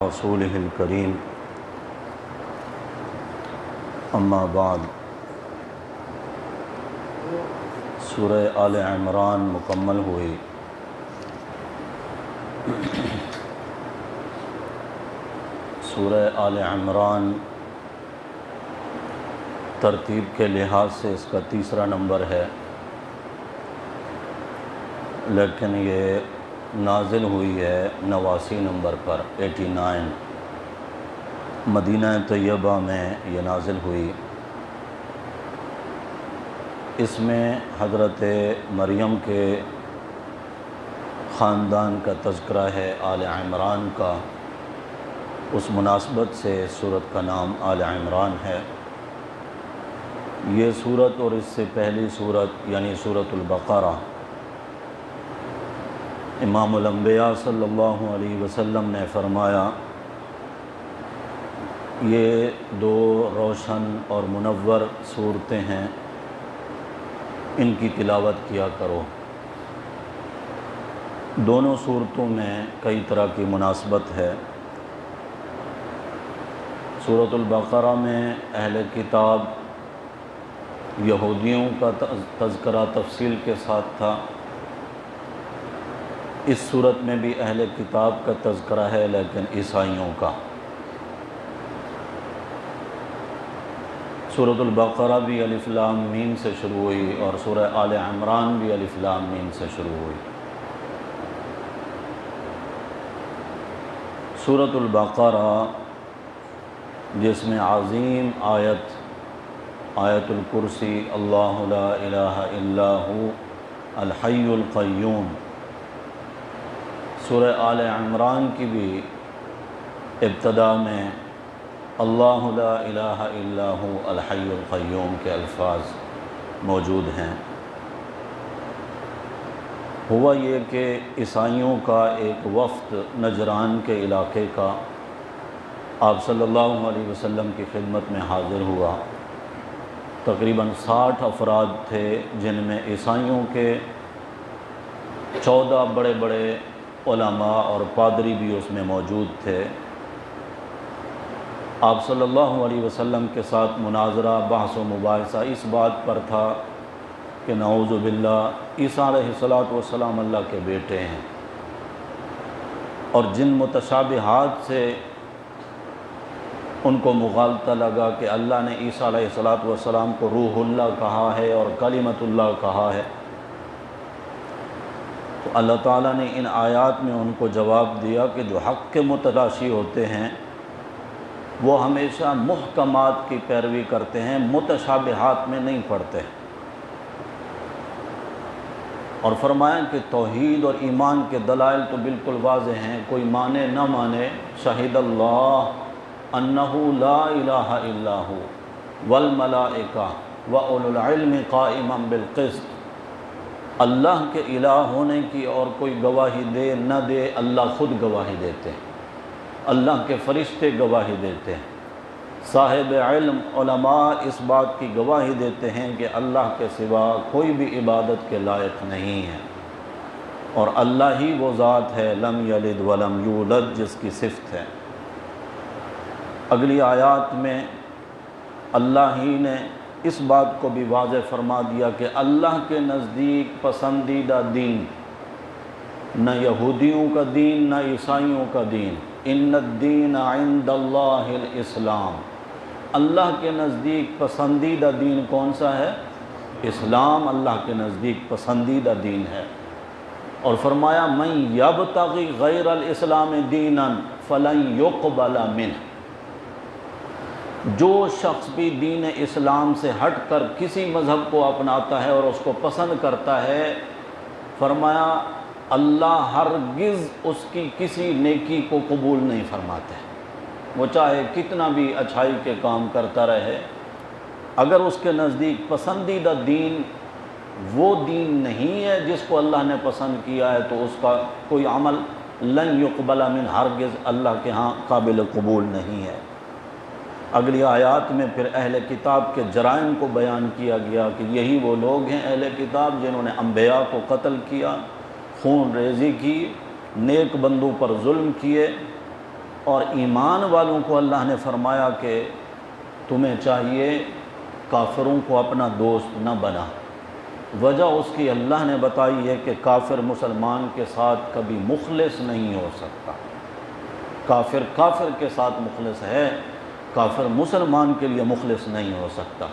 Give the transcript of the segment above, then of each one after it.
رسولہ الکریم اما بعد سورہ آل عمران مکمل ہوئی۔ سورہ آل عمران ترتیب کے لحاظ سے اس کا تیسرا نمبر ہے، لیکن یہ نازل ہوئی ہے 89 نمبر پر 89 مدینہ طیبہ میں یہ نازل ہوئی۔ اس میں حضرت مریم کے خاندان کا تذکرہ ہے، آل عمران کا، اس مناسبت سے سورت کا نام آل عمران ہے۔ یہ سورت اور اس سے پہلی سورت یعنی سورت البقرہ، امام الانبیاء صلی اللہ علیہ وسلم نے فرمایا یہ دو روشن اور منور صورتیں ہیں، ان کی تلاوت کیا کرو۔ دونوں صورتوں میں کئی طرح کی مناسبت ہے۔ سورۃ البقرہ میں اہل کتاب یہودیوں کا تذکرہ تفصیل کے ساتھ تھا، اس صورت میں بھی اہل کتاب کا تذکرہ ہے لیکن عیسائیوں کا۔ سورۃ البقرہ بھی الف لام میم سے شروع ہوئی اور سورہ آل عمران بھی الف لام میم سے شروع ہوئی۔ سورۃ البقرہ جس میں عظیم آیت الکرسی، اللہ لا الہ الا ہو الحی القیوم۔ سورہ آل عمران کی بھی ابتدا میں اللہ لا الہ الا ہو الحی القیوم کے الفاظ موجود ہیں۔ ہوا یہ کہ عیسائیوں کا ایک وفد نجران کے علاقے کا آپ صلی اللہ علیہ وسلم کی خدمت میں حاضر ہوا۔ تقریباً 60 افراد تھے، جن میں عیسائیوں کے 14 بڑے بڑے علماء اور پادری بھی اس میں موجود تھے۔ آپ صلی اللہ علیہ وسلم کے ساتھ مناظرہ، بحث و مباحثہ اس بات پر تھا کہ نعوذ باللہ عیسیٰ علیہ السلام اللہ کے بیٹے ہیں، اور جن متشابہات سے ان کو مغالطہ لگا کہ اللہ نے عیسیٰ علیہ السلام کو روح اللہ کہا ہے اور کلمۃ اللہ کہا ہے، تو اللہ تعالیٰ نے ان آیات میں ان کو جواب دیا کہ جو حق کے متلاشی ہوتے ہیں وہ ہمیشہ محکمات کی پیروی کرتے ہیں، متشابہات میں نہیں پڑتے۔ اور فرمایا کہ توحید اور ایمان کے دلائل تو بالکل واضح ہیں، کوئی مانے نہ مانے، شہید اللہ انہ لا الہ الا ہو والملائکہ واولو العلم قائما بالقسط۔ اللہ کے الہ ہونے کی اور کوئی گواہی دے نہ دے، اللہ خود گواہی دیتے ہیں، اللہ کے فرشتے گواہی دیتے ہیں، صاحب علم علماء اس بات کی گواہی دیتے ہیں کہ اللہ کے سوا کوئی بھی عبادت کے لائق نہیں ہے، اور اللہ ہی وہ ذات ہے لم یلد ولم یولد جس کی صفت ہے۔ اگلی آیات میں اللہ ہی نے اس بات کو بھی واضح فرما دیا کہ اللہ کے نزدیک پسندیدہ دین نہ یہودیوں کا دین نہ عیسائیوں کا دین، ان الدین عند اللہ الاسلام، اللہ کے نزدیک پسندیدہ دین کون سا ہے؟ اسلام اللہ کے نزدیک پسندیدہ دین ہے۔ اور فرمایا من یبتغی غیر الاسلام دینا فلن یقبل منہ، جو شخص بھی دین اسلام سے ہٹ کر کسی مذہب کو اپناتا ہے اور اس کو پسند کرتا ہے، فرمایا اللہ ہرگز اس کی کسی نیکی کو قبول نہیں فرماتے، وہ چاہے کتنا بھی اچھائی کے کام کرتا رہے، اگر اس کے نزدیک پسندیدہ دین وہ دین نہیں ہے جس کو اللہ نے پسند کیا ہے، تو اس کا کوئی عمل لن یقبل من، ہرگز اللہ کے ہاں قابل قبول نہیں ہے۔ اگلی آیات میں پھر اہل کتاب کے جرائم کو بیان کیا گیا کہ یہی وہ لوگ ہیں اہل کتاب جنہوں نے انبیاء کو قتل کیا، خون ریزی کی، نیک بندوں پر ظلم کیے، اور ایمان والوں کو اللہ نے فرمایا کہ تمہیں چاہیے کافروں کو اپنا دوست نہ بنا۔ وجہ اس کی اللہ نے بتائی ہے کہ کافر مسلمان کے ساتھ کبھی مخلص نہیں ہو سکتا۔ کافر کافر کے ساتھ مخلص ہے، کافر مسلمان کے لیے مخلص نہیں ہو سکتا۔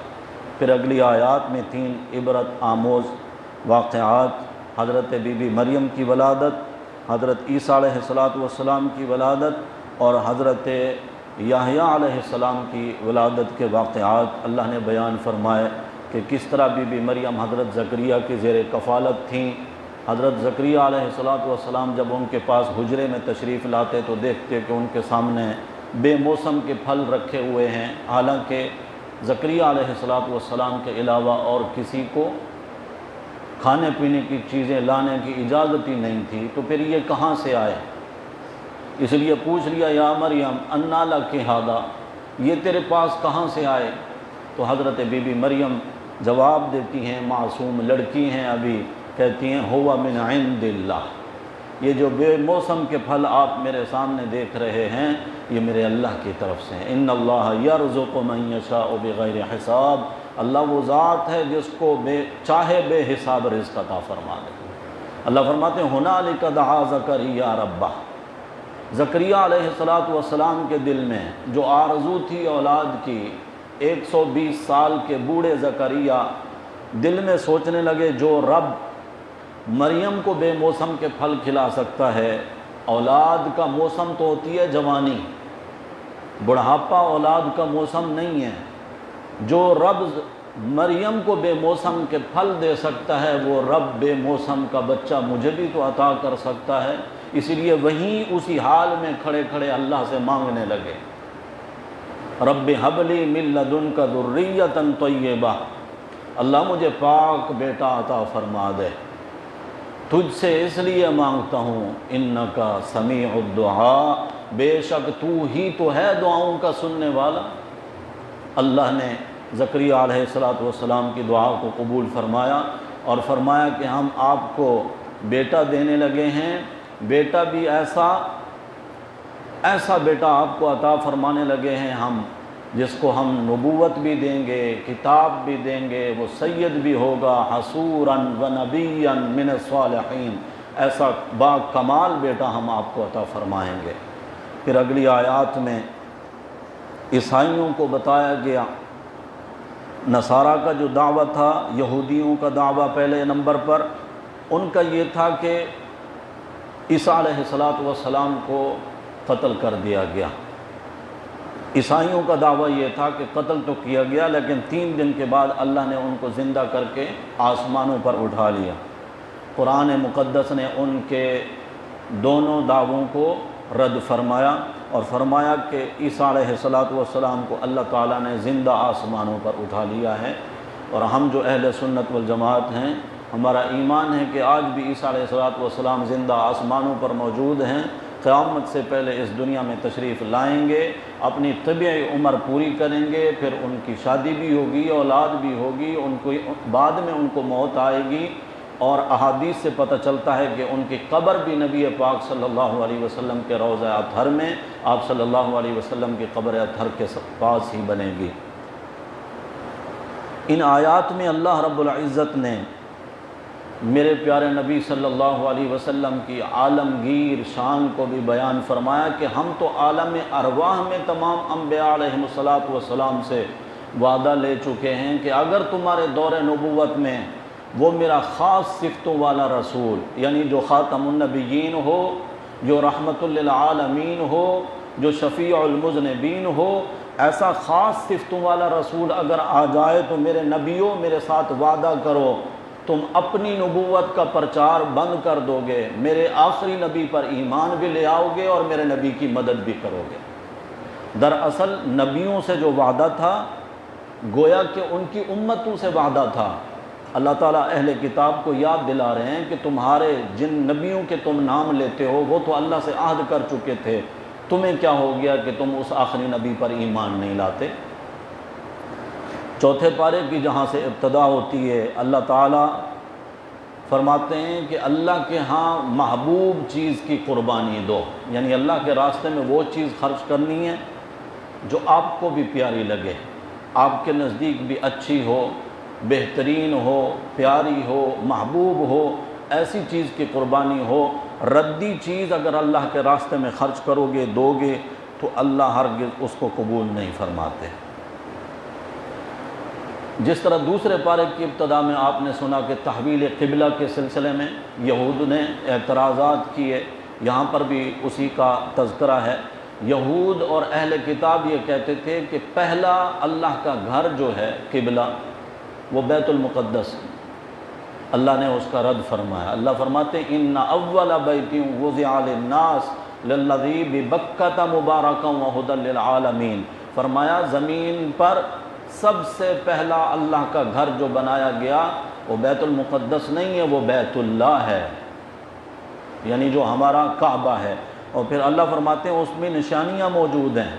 پھر اگلی آیات میں 3 عبرت آموز واقعات، حضرت بی بی مریم کی ولادت، حضرت عیسیٰ علیہ السلام کی ولادت اور حضرت یحییٰ علیہ السلام کی ولادت کے واقعات اللہ نے بیان فرمائے کہ کس طرح بی بی مریم حضرت زکریا کی زیر کفالت تھیں۔ حضرت زکریا علیہ السلام جب ان کے پاس حجرے میں تشریف لاتے تو دیکھتے کہ ان کے سامنے بے موسم کے پھل رکھے ہوئے ہیں، حالانکہ زکریا علیہ السلام کے علاوہ اور کسی کو کھانے پینے کی چیزیں لانے کی اجازت ہی نہیں تھی، تو پھر یہ کہاں سے آئے؟ اس لیے پوچھ لیا یا مریم انا لک ھذا، یہ تیرے پاس کہاں سے آئے؟ تو حضرت بی بی مریم جواب دیتی ہیں، معصوم لڑکی ہیں ابھی، کہتی ہیں ہوا من عند اللہ، یہ جو بے موسم کے پھل آپ میرے سامنے دیکھ رہے ہیں یہ میرے اللہ کی طرف سے ہیں۔ ان اللہ یرزق من یشاء بغیر حساب، اللہ وہ ذات ہے جس کو چاہے بے حساب رزق عطا فرما دے۔ اللہ فرماتے ہیں ہنالک دعا زکریا ربہ، زکریا علیہ السلام کے دل میں جو آرزو تھی اولاد کی، 120 سال کے بوڑھے زکریا دل میں سوچنے لگے جو رب مریم کو بے موسم کے پھل کھلا سکتا ہے، اولاد کا موسم تو ہوتی ہے جوانی، بڑھاپا اولاد کا موسم نہیں ہے، جو رب مریم کو بے موسم کے پھل دے سکتا ہے وہ رب بے موسم کا بچہ مجھے بھی تو عطا کر سکتا ہے۔ اسی لیے وہیں اسی حال میں کھڑے کھڑے اللہ سے مانگنے لگے، رب حب لی من لدنک ذریۃ طیبہ، اللہ مجھے پاک بیٹا عطا فرما دے، تجھ سے اس لیے مانگتا ہوں، انک سمیع الدعاء، بے شک تو ہی تو ہے دعاؤں کا سننے والا۔ اللہ نے زکریا علیہ السلام کی دعا کو قبول فرمایا اور فرمایا کہ ہم آپ کو بیٹا دینے لگے ہیں، بیٹا بھی ایسا بیٹا آپ کو عطا فرمانے لگے ہیں ہم، جس کو ہم نبوت بھی دیں گے، کتاب بھی دیں گے، وہ سید بھی ہوگا، حصورا و نبیا من الصالحین، ایسا با کمال بیٹا ہم آپ کو عطا فرمائیں گے۔ پھر اگلی آیات میں عیسائیوں کو بتایا گیا، نصارہ کا جو دعویٰ تھا، یہودیوں کا دعویٰ پہلے نمبر پر، ان کا یہ تھا کہ عیسیٰ علیہ السلام کو قتل کر دیا گیا۔ عیسائیوں کا دعویٰ یہ تھا کہ قتل تو کیا گیا لیکن 3 دن کے بعد اللہ نے ان کو زندہ کر کے آسمانوں پر اٹھا لیا۔ قرآن مقدس نے ان کے دونوں دعووں کو رد فرمایا اور فرمایا کہ عیسیٰ علیہ السلام کو اللہ تعالیٰ نے زندہ آسمانوں پر اٹھا لیا ہے، اور ہم جو اہل سنت والجماعت ہیں ہمارا ایمان ہے کہ آج بھی عیسیٰ علیہ السلام زندہ آسمانوں پر موجود ہیں، قیامت سے پہلے اس دنیا میں تشریف لائیں گے، اپنی طبعی عمر پوری کریں گے، پھر ان کی شادی بھی ہوگی، اولاد بھی ہوگی، ان کو بعد میں ان کو موت آئے گی، اور احادیث سے پتہ چلتا ہے کہ ان کی قبر بھی نبی پاک صلی اللہ علیہ وسلم کے روضہ اطہر میں، آپ صلی اللہ علیہ وسلم کی قبر اطہر کے پاس ہی بنے گی۔ ان آیات میں اللہ رب العزت نے میرے پیارے نبی صلی اللہ علیہ وسلم کی عالمگیر شان کو بھی بیان فرمایا کہ ہم تو عالم ارواح میں تمام انبیاء علیہ السلام سے وعدہ لے چکے ہیں کہ اگر تمہارے دور نبوت میں وہ میرا خاص صفتوں والا رسول، یعنی جو خاتم النبیین ہو، جو رحمت للعالمین ہو، جو شفیع المذنبین ہو، ایسا خاص صفتوں والا رسول اگر آ جائے تو میرے نبیوں میرے ساتھ وعدہ کرو تم اپنی نبوت کا پرچار بند کر دو گے، میرے آخری نبی پر ایمان بھی لے آؤ گے اور میرے نبی کی مدد بھی کرو گے۔ دراصل نبیوں سے جو وعدہ تھا گویا کہ ان کی امتوں سے وعدہ تھا۔ اللہ تعالیٰ اہل کتاب کو یاد دلا رہے ہیں کہ تمہارے جن نبیوں کے تم نام لیتے ہو وہ تو اللہ سے عہد کر چکے تھے، تمہیں کیا ہو گیا کہ تم اس آخری نبی پر ایمان نہیں لاتے۔ چوتھے پارے کی جہاں سے ابتدا ہوتی ہے، اللہ تعالیٰ فرماتے ہیں کہ اللہ کے ہاں محبوب چیز کی قربانی دو، یعنی اللہ کے راستے میں وہ چیز خرچ کرنی ہے جو آپ کو بھی پیاری لگے، آپ کے نزدیک بھی اچھی ہو، بہترین ہو، پیاری ہو، محبوب ہو، ایسی چیز کی قربانی ہو۔ ردی چیز اگر اللہ کے راستے میں خرچ کرو گے، دو گے، تو اللہ ہرگز اس کو قبول نہیں فرماتے۔ جس طرح دوسرے پارے کی ابتدا میں آپ نے سنا کہ تحویل قبلہ کے سلسلے میں یہود نے اعتراضات کیے، یہاں پر بھی اسی کا تذکرہ ہے۔ یہود اور اہل کتاب یہ کہتے تھے کہ پہلا اللہ کا گھر جو ہے قبلہ وہ بیت المقدس ہے، اللہ نے اس کا رد فرمایا۔ اللہ فرماتے ہیں ان اول بیت وضع للناس للذی ببکۃ مبارکا وہدی للعالمین، فرمایا زمین پر سب سے پہلا اللہ کا گھر جو بنایا گیا وہ بیت المقدس نہیں ہے، وہ بیت اللہ ہے، یعنی جو ہمارا کعبہ ہے۔ اور پھر اللہ فرماتے ہیں اس میں نشانیاں موجود ہیں۔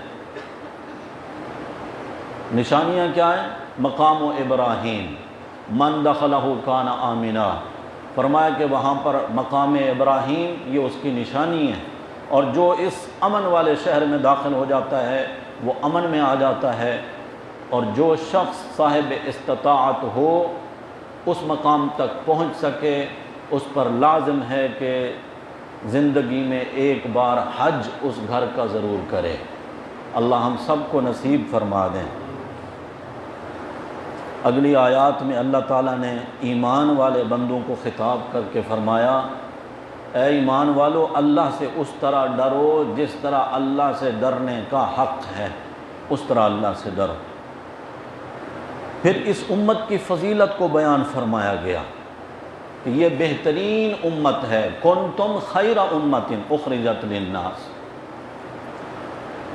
نشانیاں کیا ہیں؟ مقام ابراہیم من دخلہ کان آمنا، فرمایا کہ وہاں پر مقام ابراہیم یہ اس کی نشانی ہے، اور جو اس امن والے شہر میں داخل ہو جاتا ہے وہ امن میں آ جاتا ہے، اور جو شخص صاحب استطاعت ہو اس مقام تک پہنچ سکے اس پر لازم ہے کہ زندگی میں ایک بار حج اس گھر کا ضرور کرے۔ اللہ ہم سب کو نصیب فرما دیں۔ اگلی آیات میں اللہ تعالیٰ نے ایمان والے بندوں کو خطاب کر کے فرمایا اے ایمان والو اللہ سے اس طرح ڈرو جس طرح اللہ سے ڈرنے کا حق ہے، اس طرح اللہ سے ڈرو۔ پھر اس امت کی فضیلت کو بیان فرمایا گیا کہ یہ بہترین امت ہے، کنتم خیر امت اخرجت للناس،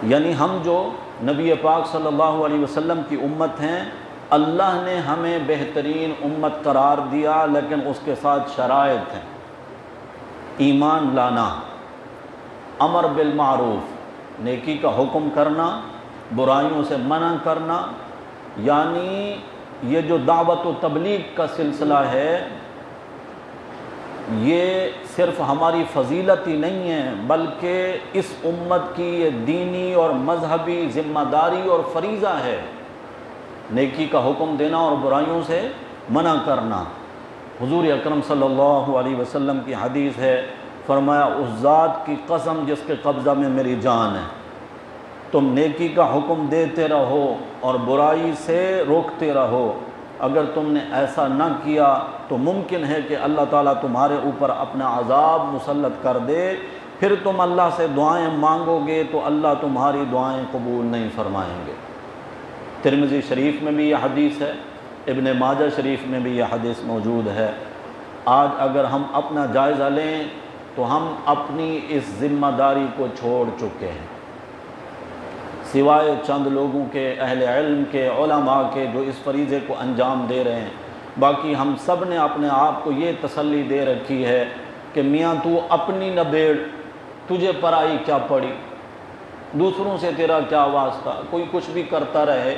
یعنی ہم جو نبی پاک صلی اللہ علیہ وسلم کی امت ہیں، اللہ نے ہمیں بہترین امت قرار دیا، لیکن اس کے ساتھ شرائط ہیں۔ ایمان لانا، امر بالمعروف، نیکی کا حکم کرنا، برائیوں سے منع کرنا، یعنی یہ جو دعوت و تبلیغ کا سلسلہ ہے یہ صرف ہماری فضیلت ہی نہیں ہے بلکہ اس امت کی یہ دینی اور مذہبی ذمہ داری اور فریضہ ہے، نیکی کا حکم دینا اور برائیوں سے منع کرنا۔ حضور اکرم صلی اللہ علیہ وسلم کی حدیث ہے، فرمایا اس ذات کی قسم جس کے قبضہ میں میری جان ہے، تم نیکی کا حکم دیتے رہو اور برائی سے روکتے رہو، اگر تم نے ایسا نہ کیا تو ممکن ہے کہ اللہ تعالیٰ تمہارے اوپر اپنا عذاب مسلط کر دے، پھر تم اللہ سے دعائیں مانگو گے تو اللہ تمہاری دعائیں قبول نہیں فرمائیں گے۔ ترمذی شریف میں بھی یہ حدیث ہے، ابن ماجہ شریف میں بھی یہ حدیث موجود ہے۔ آج اگر ہم اپنا جائزہ لیں تو ہم اپنی اس ذمہ داری کو چھوڑ چکے ہیں، سوائے چند لوگوں کے، اہل علم کے، علماء کے جو اس فریضے کو انجام دے رہے ہیں، باقی ہم سب نے اپنے آپ کو یہ تسلی دے رکھی ہے کہ میاں تو اپنی نہ بیڑ، تجھے پرائی کیا پڑی، دوسروں سے تیرا کیا واسطہ، کوئی کچھ بھی کرتا رہے،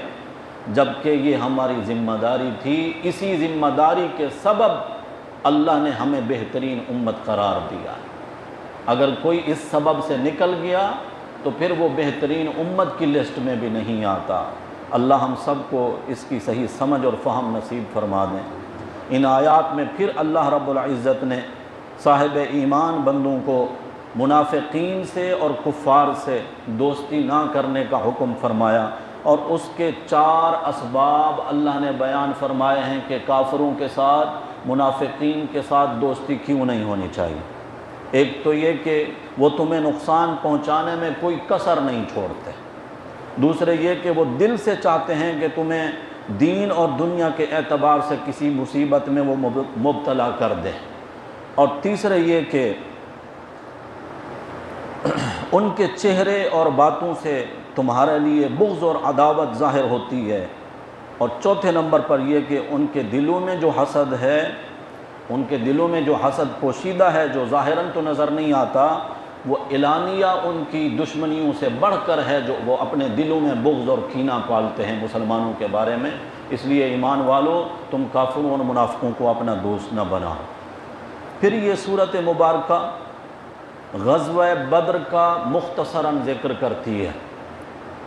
جبکہ یہ ہماری ذمہ داری تھی۔ اسی ذمہ داری کے سبب اللہ نے ہمیں بہترین امت قرار دیا۔ اگر کوئی اس سبب سے نکل گیا تو پھر وہ بہترین امت کی لسٹ میں بھی نہیں آتا۔ اللہ ہم سب کو اس کی صحیح سمجھ اور فہم نصیب فرما دیں۔ ان آیات میں پھر اللہ رب العزت نے صاحب ایمان بندوں کو منافقین سے اور کفار سے دوستی نہ کرنے کا حکم فرمایا، اور اس کے 4 اسباب اللہ نے بیان فرمائے ہیں کہ کافروں کے ساتھ، منافقین کے ساتھ دوستی کیوں نہیں ہونی چاہیے۔ ایک تو یہ کہ وہ تمہیں نقصان پہنچانے میں کوئی کسر نہیں چھوڑتے، دوسرے یہ کہ وہ دل سے چاہتے ہیں کہ تمہیں دین اور دنیا کے اعتبار سے کسی مصیبت میں وہ مبتلا کر دیں، اور تیسرے یہ کہ ان کے چہرے اور باتوں سے تمہارے لیے بغض اور عداوت ظاہر ہوتی ہے، اور چوتھے نمبر پر یہ کہ ان کے دلوں میں جو حسد ہے، ان کے دلوں میں جو حسد پوشیدہ ہے، جو ظاہراً تو نظر نہیں آتا، وہ اعلانیہ ان کی دشمنیوں سے بڑھ کر ہے، جو وہ اپنے دلوں میں بغض اور کینہ پالتے ہیں مسلمانوں کے بارے میں۔ اس لیے ایمان والو، تم کافروں اور منافقوں کو اپنا دوست نہ بناؤ۔ پھر یہ صورت مبارکہ غزوہ بدر کا مختصراً ذکر کرتی ہے۔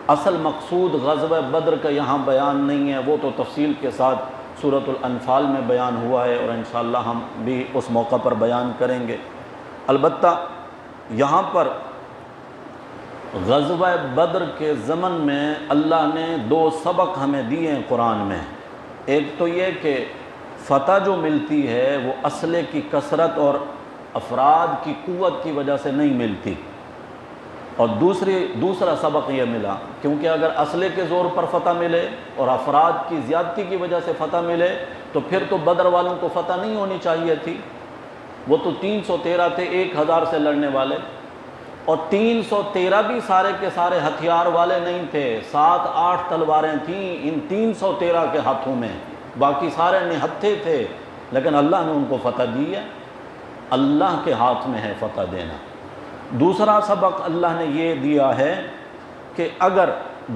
اصل مقصود غزوہ بدر کا یہاں بیان نہیں ہے، وہ تو تفصیل کے ساتھ سورۃ الانفال میں بیان ہوا ہے، اور انشاءاللہ ہم بھی اس موقع پر بیان کریں گے۔ البتہ یہاں پر غزوہ بدر کے ضمن میں اللہ نے دو سبق ہمیں دیے ہیں قرآن میں۔ ایک تو یہ کہ فتح جو ملتی ہے وہ اسلحے کی کثرت اور افراد کی قوت کی وجہ سے نہیں ملتی، اور دوسرا سبق یہ ملا کیونکہ اگر اسلحے کے زور پر فتح ملے اور افراد کی زیادتی کی وجہ سے فتح ملے تو پھر تو بدر والوں کو فتح نہیں ہونی چاہیے تھی۔ وہ تو 313 تھے 1000 سے لڑنے والے، اور 313 بھی سارے کے سارے ہتھیار والے نہیں تھے، 7-8 تلواریں تھیں ان 313 کے ہاتھوں میں، باقی سارے نہتھے تھے، لیکن اللہ نے ان کو فتح دی ہے۔ اللہ کے ہاتھ میں ہے فتح دینا۔ دوسرا سبق اللہ نے یہ دیا ہے کہ اگر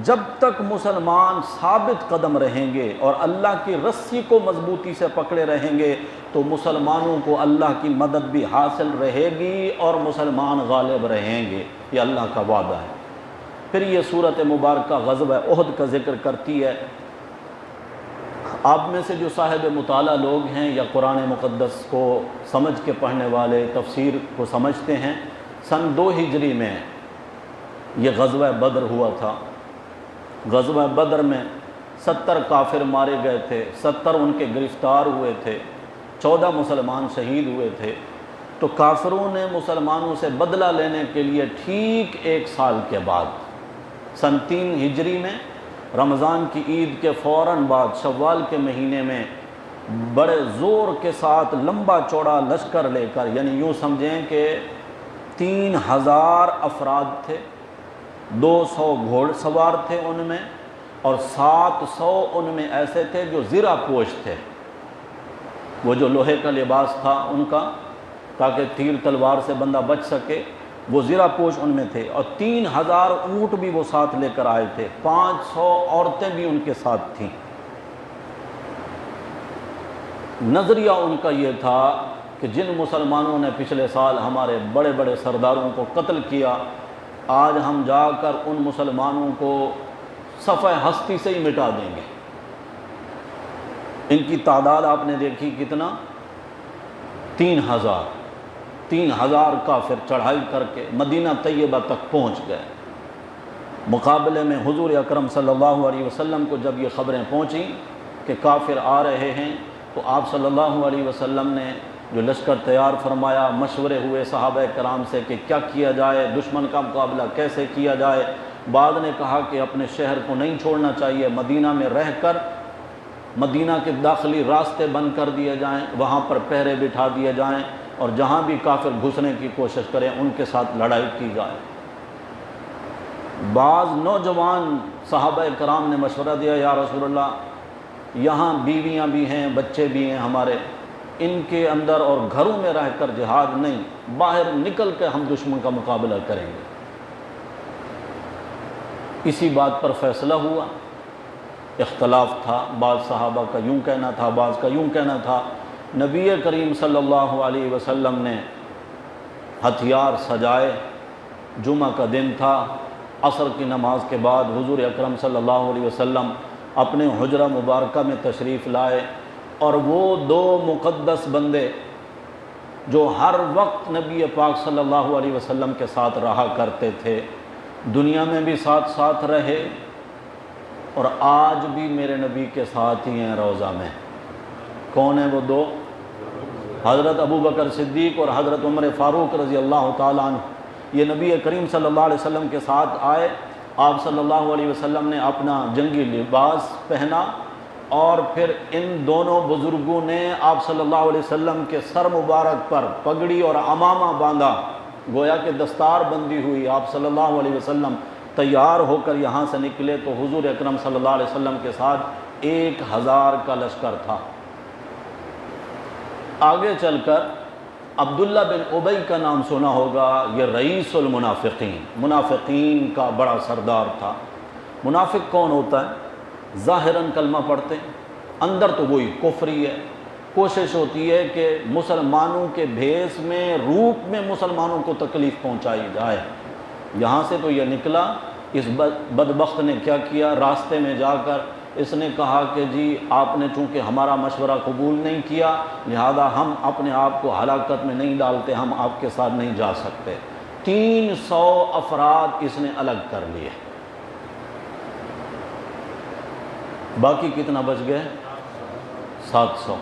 جب تک مسلمان ثابت قدم رہیں گے اور اللہ کی رسی کو مضبوطی سے پکڑے رہیں گے تو مسلمانوں کو اللہ کی مدد بھی حاصل رہے گی اور مسلمان غالب رہیں گے، یہ اللہ کا وعدہ ہے۔ پھر یہ صورت مبارکہ غزوہ احد کا ذکر کرتی ہے۔ آپ میں سے جو صاحب مطالعہ لوگ ہیں یا قرآن مقدس کو سمجھ کے پڑھنے والے، تفسیر کو سمجھتے ہیں، سن 2 ہجری میں یہ غزوہ بدر ہوا تھا۔ غزوہ بدر میں 70 کافر مارے گئے تھے، 70 ان کے گرفتار ہوئے تھے، 14 مسلمان شہید ہوئے تھے۔ تو کافروں نے مسلمانوں سے بدلہ لینے کے لیے ٹھیک 1 سال کے بعد سن 3 ہجری میں رمضان کی عید کے فوراً بعد شوال کے مہینے میں بڑے زور کے ساتھ لمبا چوڑا لشکر لے کر، یعنی یوں سمجھیں کہ 3000 افراد تھے، 200 گھوڑ سوار تھے ان میں، اور 700 ان میں ایسے تھے جو زرہ پوش تھے، وہ جو لوہے کا لباس تھا ان کا تاکہ تیر تلوار سے بندہ بچ سکے، وہ زرہ پوش ان میں تھے، اور 3000 اونٹ بھی وہ ساتھ لے کر آئے تھے، 500 عورتیں بھی ان کے ساتھ تھیں۔ نظریہ ان کا یہ تھا کہ جن مسلمانوں نے پچھلے سال ہمارے بڑے بڑے سرداروں کو قتل کیا، آج ہم جا کر ان مسلمانوں کو صفحہ ہستی سے ہی مٹا دیں گے۔ ان کی تعداد آپ نے دیکھی کتنا، 3000 کافر چڑھائی کر کے مدینہ طیبہ تک پہنچ گئے۔ مقابلے میں حضور اکرم صلی اللہ علیہ وسلم کو جب یہ خبریں پہنچیں کہ کافر آ رہے ہیں تو آپ صلی اللہ علیہ وسلم نے جو لشکر تیار فرمایا، مشورے ہوئے صحابہ کرام سے کہ کیا کیا جائے، دشمن کا مقابلہ کیسے کیا جائے۔ بعد نے کہا کہ اپنے شہر کو نہیں چھوڑنا چاہیے، مدینہ میں رہ کر مدینہ کے داخلی راستے بند کر دیے جائیں، وہاں پر پہرے بٹھا دیے جائیں، اور جہاں بھی کافر گھسنے کی کوشش کریں ان کے ساتھ لڑائی کی جائے۔ بعض نوجوان صحابہ کرام نے مشورہ دیا، یا رسول اللہ یہاں بیویاں بھی ہیں، بچے بھی ہیں ہمارے، ان کے اندر اور گھروں میں رہ کر جہاد نہیں، باہر نکل کے ہم دشمن کا مقابلہ کریں گے۔ اسی بات پر فیصلہ ہوا، اختلاف تھا، بعض صحابہ کا یوں کہنا تھا، بعض کا یوں کہنا تھا۔ نبی کریم صلی اللہ علیہ وسلم نے ہتھیار سجائے، جمعہ کا دن تھا، عصر کی نماز کے بعد حضور اکرم صلی اللہ علیہ وسلم اپنے حجرہ مبارکہ میں تشریف لائے، اور وہ 2 مقدس بندے جو ہر وقت نبی پاک صلی اللہ علیہ وسلم کے ساتھ رہا کرتے تھے، دنیا میں بھی ساتھ ساتھ رہے اور آج بھی میرے نبی کے ساتھ ہی ہیں روضہ میں۔ کون ہیں وہ 2؟ حضرت ابو بکر صدیق اور حضرت عمر فاروق رضی اللہ تعالیٰ عنہ۔ یہ نبی کریم صلی اللہ علیہ وسلم کے ساتھ آئے، آپ صلی اللہ علیہ وسلم نے اپنا جنگی لباس پہنا، اور پھر ان دونوں بزرگوں نے آپ صلی اللہ علیہ وسلم کے سر مبارک پر پگڑی اور عمامہ باندھا، گویا کہ دستار بندی ہوئی۔ آپ صلی اللہ علیہ وسلم تیار ہو کر یہاں سے نکلے تو حضور اکرم صلی اللہ علیہ وسلم کے ساتھ 1000 کا لشکر تھا۔ آگے چل کر عبداللہ بن ابی کا نام سنا ہوگا، یہ رئیس المنافقین، منافقین کا بڑا سردار تھا۔ منافق کون ہوتا ہے؟ ظاہراً کلمہ پڑھتے ہیں، اندر تو وہی کفری ہے، کوشش ہوتی ہے کہ مسلمانوں کے بھیس میں، روپ میں مسلمانوں کو تکلیف پہنچائی جائے۔ یہاں سے تو یہ نکلا، اس بدبخت نے کیا کیا، راستے میں جا کر اس نے کہا کہ جی آپ نے چونکہ ہمارا مشورہ قبول نہیں کیا، لہذا ہم اپنے آپ کو ہلاکت میں نہیں ڈالتے، ہم آپ کے ساتھ نہیں جا سکتے۔ 300 افراد اس نے الگ کر لیے، باقی کتنا بچ گئے؟ 700۔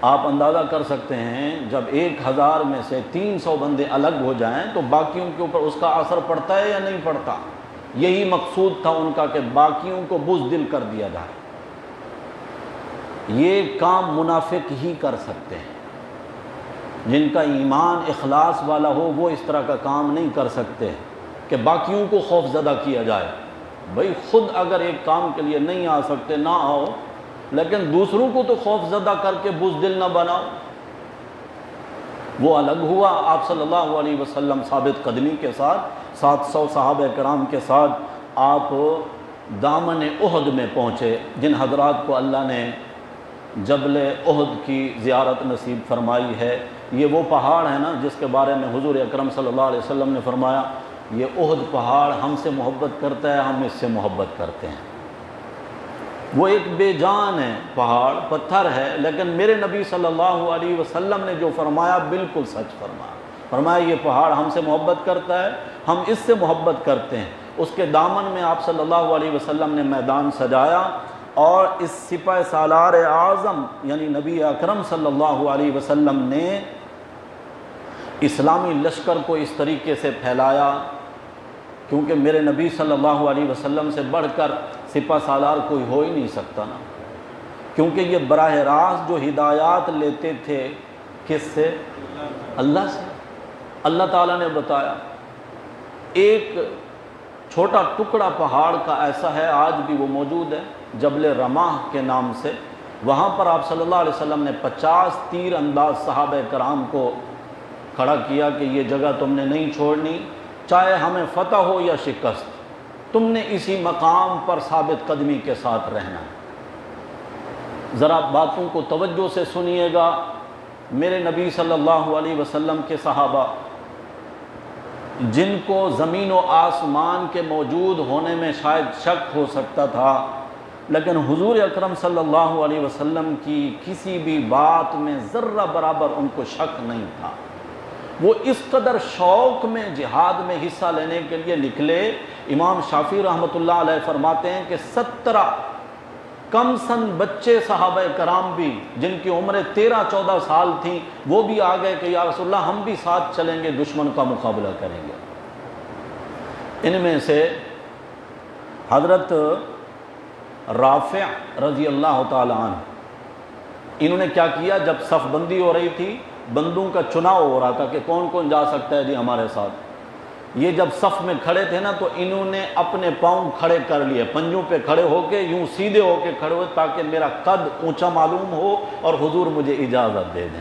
آپ اندازہ کر سکتے ہیں جب 1000 میں سے 300 بندے الگ ہو جائیں تو باقیوں کے اوپر اس کا اثر پڑتا ہے یا نہیں پڑتا؟ یہی مقصود تھا ان کا کہ باقیوں کو بزدل کر دیا جائے۔ یہ کام منافق ہی کر سکتے ہیں، جن کا ایمان اخلاص والا ہو وہ اس طرح کا کام نہیں کر سکتے کہ باقیوں کو خوف زدہ کیا جائے۔ بھئی خود اگر ایک کام کے لیے نہیں آ سکتے نہ آؤ، لیکن دوسروں کو تو خوف زدہ کر کے بزدل نہ بناؤ۔ وہ الگ ہوا، آپ صلی اللہ علیہ وسلم ثابت قدمی کے ساتھ 700 صحابہ کرام کے ساتھ آپ دامن احد میں پہنچے، جن حضرات کو اللہ نے جبل احد کی زیارت نصیب فرمائی ہے۔ یہ وہ پہاڑ ہے نا جس کے بارے میں حضور اکرم صلی اللہ علیہ وسلم نے فرمایا یہ احد پہاڑ ہم سے محبت کرتا ہے، ہم اس سے محبت کرتے ہیں۔ وہ ایک بے جان ہے، پہاڑ پتھر ہے، لیکن میرے نبی صلی اللہ علیہ وسلم نے جو فرمایا بالکل سچ فرمایا۔ فرمایا یہ پہاڑ ہم سے محبت کرتا ہے، ہم اس سے محبت کرتے ہیں۔ اس کے دامن میں آپ صلی اللہ علیہ وسلم نے میدان سجایا، اور اس سپہ سالار اعظم یعنی نبی اکرم صلی اللہ علیہ وسلم نے اسلامی لشکر کو اس طریقے سے پھیلایا، کیونکہ میرے نبی صلی اللہ علیہ وسلم سے بڑھ کر سپہ سالار کوئی ہو ہی نہیں سکتا نا، کیونکہ یہ براہ راست جو ہدایات لیتے تھے کس سے؟ اللہ سے۔ اللہ تعالیٰ نے بتایا۔ ایک چھوٹا ٹکڑا پہاڑ کا ایسا ہے، آج بھی وہ موجود ہے، جبل رماح کے نام سے۔ وہاں پر آپ صلی اللہ علیہ وسلم نے 50 تیر انداز صحابہ کرام کو کھڑا کیا کہ یہ جگہ تم نے نہیں چھوڑنی، چاہے ہمیں فتح ہو یا شکست، تم نے اسی مقام پر ثابت قدمی کے ساتھ رہنا ہے۔ ذرا باتوں کو توجہ سے سنیے گا۔ میرے نبی صلی اللہ علیہ وسلم کے صحابہ جن کو زمین و آسمان کے موجود ہونے میں شاید شک ہو سکتا تھا، لیکن حضور اکرم صلی اللہ علیہ وسلم کی کسی بھی بات میں ذرہ برابر ان کو شک نہیں تھا۔ وہ اس قدر شوق میں جہاد میں حصہ لینے کے لیے نکلے۔ امام شافعی رحمۃ اللہ علیہ فرماتے ہیں کہ 17 کم سن بچے صحابہ کرام بھی جن کی عمریں 13-14 سال تھیں، وہ بھی آ گئے کہ یا رسول اللہ ہم بھی ساتھ چلیں گے، دشمن کا مقابلہ کریں گے۔ ان میں سے حضرت رافع رضی اللہ تعالی عنہ، انہوں نے کیا کیا، جب صف بندی ہو رہی تھی، بندوں کا چناؤ ہو رہا تھا کہ کون کون جا سکتا ہے جی ہمارے ساتھ، یہ جب صف میں کھڑے تھے نا تو انہوں نے اپنے پاؤں کھڑے کر لیے، پنجوں پہ کھڑے ہو کے یوں سیدھے ہو کے کھڑے ہوئے تاکہ میرا قد اونچا معلوم ہو اور حضور مجھے اجازت دے دیں۔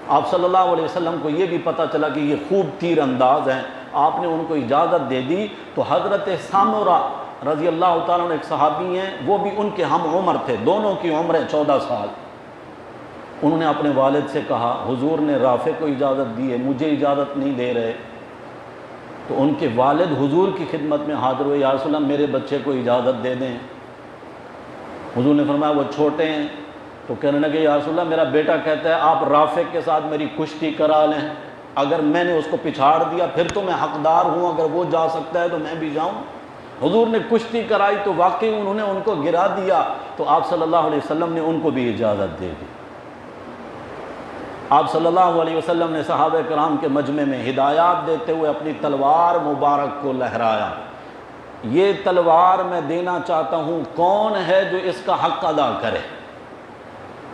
آپ صلی اللہ علیہ وسلم کو یہ بھی پتہ چلا کہ یہ خوب تیر انداز ہیں، آپ نے ان کو اجازت دے دی۔ تو حضرت سامورہ رضی اللہ تعالیٰ عنہ ایک صحابی ہیں، وہ بھی ان کے ہم عمر تھے، دونوں کی عمریں 14 سال۔ انہوں نے اپنے والد سے کہا حضور نے رافع کو اجازت دی ہے، مجھے اجازت نہیں دے رہے۔ تو ان کے والد حضور کی خدمت میں حاضر ہوئے، یا رسول اللہ میرے بچے کو اجازت دے دیں۔ حضور نے فرمایا وہ چھوٹے ہیں، تو کہنے لگے یا رسول اللہ میرا بیٹا کہتا ہے آپ رافع کے ساتھ میری کشتی کرا لیں، اگر میں نے اس کو پچھاڑ دیا پھر تو میں حقدار ہوں، اگر وہ جا سکتا ہے تو میں بھی جاؤں۔ حضور نے کشتی کرائی تو واقعی انہوں نے ان کو گرا دیا، تو آپ صلی اللہ علیہ وسلم نے ان کو بھی اجازت دے دی۔ آپ صلی اللہ علیہ وسلم نے صحابہ کرام کے مجمع میں ہدایات دیتے ہوئے اپنی تلوار مبارک کو لہرایا، یہ تلوار میں دینا چاہتا ہوں، کون ہے جو اس کا حق ادا کرے؟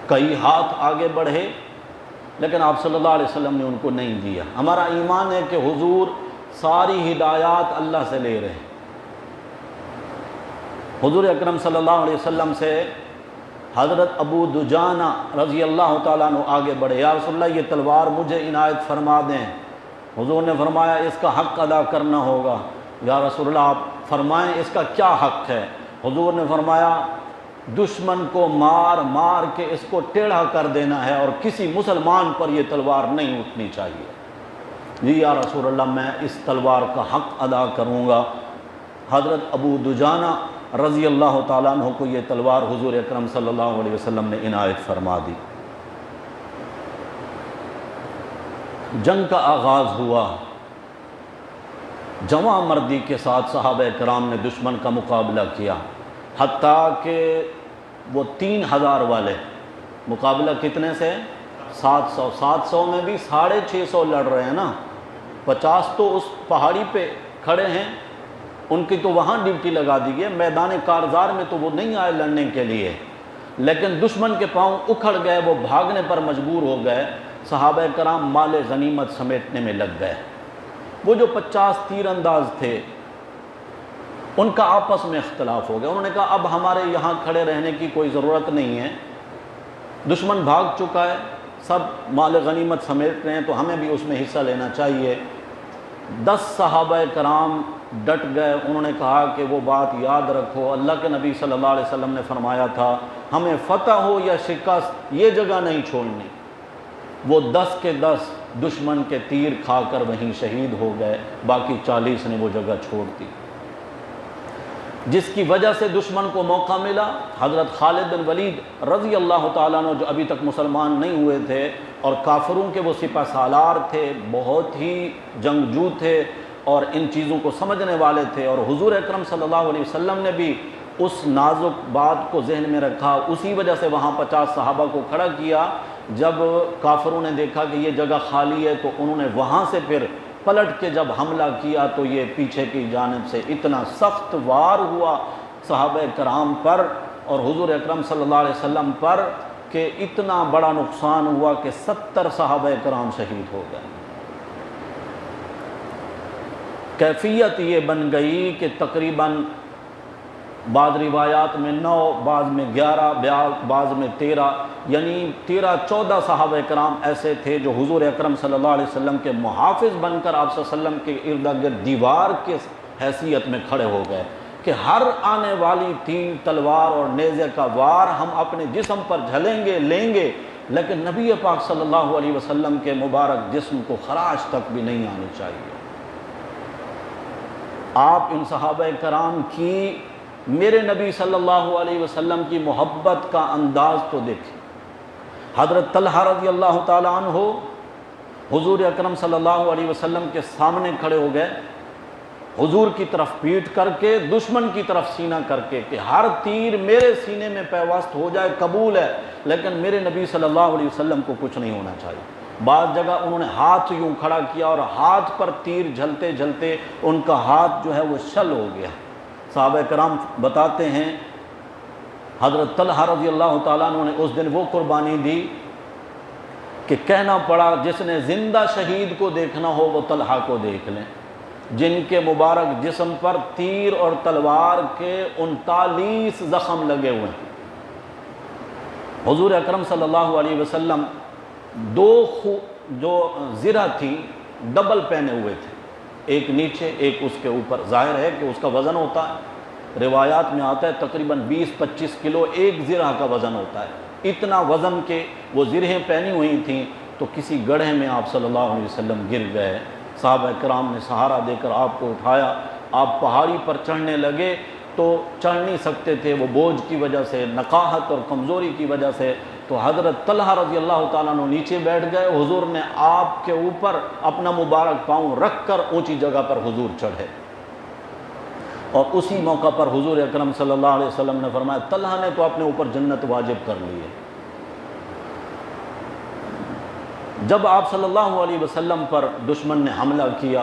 کئی ہاتھ آگے بڑھے، لیکن آپ صلی اللہ علیہ وسلم نے ان کو نہیں دیا۔ ہمارا ایمان ہے کہ حضور ساری ہدایات اللہ سے لے رہے ہیں۔ حضور اکرم صلی اللہ علیہ وسلم سے حضرت ابو دجانہ رضی اللہ تعالیٰ عنہ آگے بڑھے، یا رسول اللہ یہ تلوار مجھے عنایت فرما دیں۔ حضور نے فرمایا اس کا حق ادا کرنا ہوگا۔ یا رسول اللہ آپ فرمائیں اس کا کیا حق ہے؟ حضور نے فرمایا دشمن کو مار مار کے اس کو ٹیڑھا کر دینا ہے اور کسی مسلمان پر یہ تلوار نہیں اٹھنی چاہیے۔ جی یا رسول اللہ میں اس تلوار کا حق ادا کروں گا۔ حضرت ابو دجانہ رضی اللہ تعالیٰ عنہ کو یہ تلوار حضور اکرم صلی اللہ علیہ وسلم نے عنایت فرما دی۔ جنگ کا آغاز ہوا، جواں مردی کے ساتھ صحابہ کرام نے دشمن کا مقابلہ کیا، حتیٰ کہ وہ 3000 والے مقابلہ کتنے سے 700 میں بھی 650 لڑ رہے ہیں نا، 50 تو اس پہاڑی پہ کھڑے ہیں، ان کی تو وہاں ڈیوٹی لگا دی گئی، میدان کارزار میں تو وہ نہیں آئے لڑنے کے لیے، لیکن دشمن کے پاؤں اکھڑ گئے، وہ بھاگنے پر مجبور ہو گئے، صحابہ کرام مال غنیمت سمیٹنے میں لگ گئے۔ وہ جو 50 تیر انداز تھے ان کا آپس میں اختلاف ہو گیا، انہوں نے کہا اب ہمارے یہاں کھڑے رہنے کی کوئی ضرورت نہیں ہے، دشمن بھاگ چکا ہے، سب مال غنیمت سمیٹ رہے ہیں تو ہمیں بھی اس میں حصہ لینا چاہیے۔ 10 صحابہ کرام ڈٹ گئے، انہوں نے کہا کہ وہ بات یاد رکھو، اللہ کے نبی صلی اللہ علیہ وسلم نے فرمایا تھا ہمیں فتح ہو یا شکست یہ جگہ نہیں چھوڑنی۔ وہ 10 کے 10 دشمن کے تیر کھا کر وہیں شہید ہو گئے، باقی 40 نے وہ جگہ چھوڑ دی، جس کی وجہ سے دشمن کو موقع ملا۔ حضرت خالد بن ولید رضی اللہ تعالیٰ عنہ جو ابھی تک مسلمان نہیں ہوئے تھے اور کافروں کے وہ سپہ سالار تھے، بہت ہی جنگجو تھے اور ان چیزوں کو سمجھنے والے تھے، اور حضور اکرم صلی اللہ علیہ وسلم نے بھی اس نازک بات کو ذہن میں رکھا، اسی وجہ سے وہاں 50 صحابہ کو کھڑا کیا۔ جب کافروں نے دیکھا کہ یہ جگہ خالی ہے تو انہوں نے وہاں سے پھر پلٹ کے جب حملہ کیا تو یہ پیچھے کی جانب سے اتنا سخت وار ہوا صحابہ کرام پر اور حضور اکرم صلی اللہ علیہ وسلم پر کہ اتنا بڑا نقصان ہوا کہ 70 صحابہ کرام شہید ہو گئے۔ کیفیت یہ بن گئی کہ تقریباً بعض روایات میں 9، بعض میں 11، بعض میں 13، یعنی 13-14 صحابہ کرام ایسے تھے جو حضور اکرم صلی اللہ علیہ وسلم کے محافظ بن کر آپ صلی اللہ علیہ وسلم کے ارد گرد دیوار کے حیثیت میں کھڑے ہو گئے کہ ہر آنے والی تیر، تلوار اور نیزے کا وار ہم اپنے جسم پر جھلیں گے، لیں گے، لیکن نبی پاک صلی اللہ علیہ وسلم کے مبارک جسم کو خراش تک بھی نہیں آنی چاہیے۔ آپ ان صحابہ کرام کی میرے نبی صلی اللہ علیہ وسلم کی محبت کا انداز تو دیکھیں۔ حضرت طلحہ رضی اللہ تعالیٰ عنہ حضور اکرم صلی اللہ علیہ وسلم کے سامنے کھڑے ہو گئے، حضور کی طرف پیٹ کر کے، دشمن کی طرف سینہ کر کے کہ ہر تیر میرے سینے میں پیوست ہو جائے قبول ہے، لیکن میرے نبی صلی اللہ علیہ وسلم کو کچھ نہیں ہونا چاہیے۔ بعض جگہ انہوں نے ہاتھ یوں کھڑا کیا اور ہاتھ پر تیر جھلتے جھلتے ان کا ہاتھ جو ہے وہ شل ہو گیا۔ صحابہ کرام بتاتے ہیں حضرت طلحہ رضی اللہ تعالیٰ عنہ نے اس دن وہ قربانی دی کہ کہنا پڑا جس نے زندہ شہید کو دیکھنا ہو وہ طلحہ کو دیکھ لیں، جن کے مبارک جسم پر تیر اور تلوار کے 39 زخم لگے ہوئے ہیں۔ حضور اکرم صلی اللہ علیہ وسلم 2 جو زرہ تھی ڈبل پہنے ہوئے تھے، ایک نیچے ایک اس کے اوپر، ظاہر ہے کہ اس کا وزن ہوتا ہے، روایات میں آتا ہے تقریباً 20-25 کلو ایک زرہ کا وزن ہوتا ہے، اتنا وزن کے وہ زرہیں پہنی ہوئی تھیں، تو کسی گڑھے میں آپ صلی اللہ علیہ وسلم گر گئے، صحابہ کرام نے سہارا دے کر آپ کو اٹھایا، آپ پہاڑی پر چڑھنے لگے تو چڑھ نہیں سکتے تھے، وہ بوجھ کی وجہ سے، نقاہت اور کمزوری کی وجہ سے، تو حضرت طلحہ رضی اللہ تعالیٰ عنہ نیچے بیٹھ گئے، حضور نے آپ کے اوپر اپنا مبارک پاؤں رکھ کر اونچی جگہ پر حضور چڑھے، اور اسی موقع پر حضور اکرم صلی اللہ علیہ وسلم نے فرمایا طلحہ نے تو اپنے اوپر جنت واجب کر لی ہے۔ جب آپ صلی اللہ علیہ وسلم پر دشمن نے حملہ کیا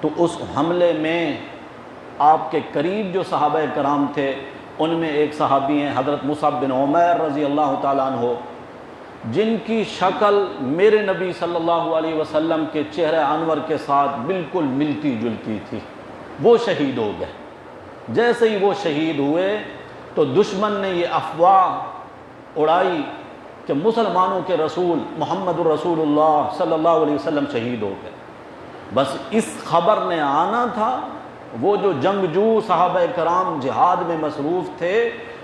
تو اس حملے میں آپ کے قریب جو صحابہ کرام تھے ان میں ایک صحابی ہیں حضرت مصعب بن عمیر رضی اللہ تعالیٰ عنہ، جن کی شکل میرے نبی صلی اللہ علیہ وسلم کے چہرہ انور کے ساتھ بالکل ملتی جلتی تھی، وہ شہید ہو گئے۔ جیسے ہی وہ شہید ہوئے تو دشمن نے یہ افواہ اڑائی کہ مسلمانوں کے رسول محمد الرسول اللہ صلی اللہ علیہ وسلم شہید ہو گئے۔ بس اس خبر نے آنا تھا، وہ جو جنگجو صحابہ کرام جہاد میں مصروف تھے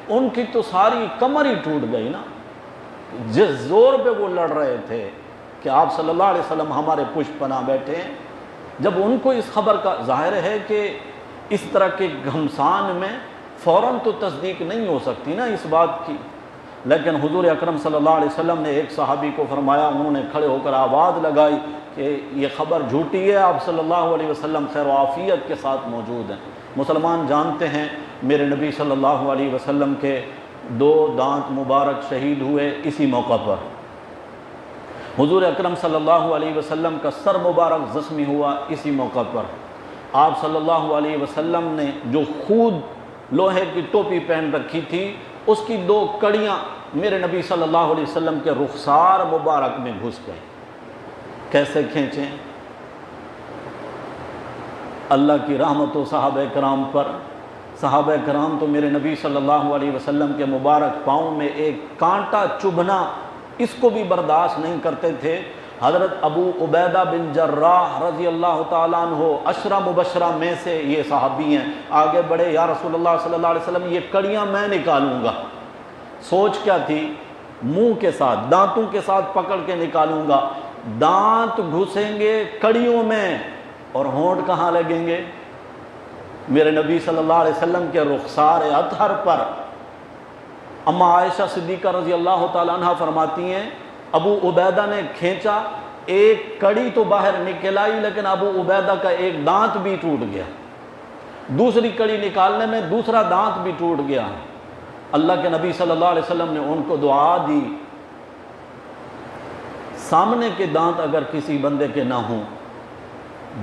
ان کی تو ساری کمر ہی ٹوٹ گئی نا، جس زور پہ وہ لڑ رہے تھے کہ آپ صلی اللہ علیہ وسلم ہمارے پشت پناہ بیٹھے ہیں۔ جب ان کو اس خبر کا ظاہر ہے کہ اس طرح کے گھمسان میں فوراً تو تصدیق نہیں ہو سکتی نا اس بات کی، لیکن حضور اکرم صلی اللہ علیہ وسلم نے ایک صحابی کو فرمایا، انہوں نے کھڑے ہو کر آواز لگائی کہ یہ خبر جھوٹی ہے، آپ صلی اللہ علیہ وسلم خیر و عافیت کے ساتھ موجود ہیں۔ مسلمان جانتے ہیں میرے نبی صلی اللہ علیہ وسلم کے 2 دانت مبارک شہید ہوئے اسی موقع پر، حضور اکرم صلی اللہ علیہ وسلم کا سر مبارک زخمی ہوا اسی موقع پر، آپ صلی اللہ علیہ وسلم نے جو خود لوہے کی ٹوپی پہن رکھی تھی اس کی 2 کڑیاں میرے نبی صلی اللہ علیہ وسلم کے رخسار مبارک میں گھس گئیں۔ کیسے کھینچیں؟ اللہ کی رحمت و صحابہ کرام پر۔ صحابہ کرام تو میرے نبی صلی اللہ علیہ وسلم کے مبارک پاؤں میں ایک کانٹا چبھنا اس کو بھی برداشت نہیں کرتے تھے۔ حضرت ابو عبیدہ بن جراح رضی اللہ تعالیٰ عنہ عشرہ مبشرہ میں سے یہ صحابی ہیں، آگے بڑھے، یا رسول اللہ صلی اللہ علیہ وسلم یہ کڑیاں میں نکالوں گا۔ سوچ کیا تھی؟ منہ کے ساتھ، دانتوں کے ساتھ پکڑ کے نکالوں گا، دانت گھسیں گے کڑیوں میں اور ہونٹ کہاں لگیں گے؟ میرے نبی صلی اللہ علیہ وسلم کے رخسار اطہر پر۔ اما عائشہ صدیقہ رضی اللہ تعالیٰ عنہ فرماتی ہیں ابو عبیدہ نے کھینچا، ایک کڑی تو باہر نکل آئی لیکن ابو عبیدہ کا ایک دانت بھی ٹوٹ گیا، دوسری کڑی نکالنے میں دوسرا دانت بھی ٹوٹ گیا۔ اللہ کے نبی صلی اللہ علیہ وسلم نے ان کو دعا دی، سامنے کے دانت اگر کسی بندے کے نہ ہوں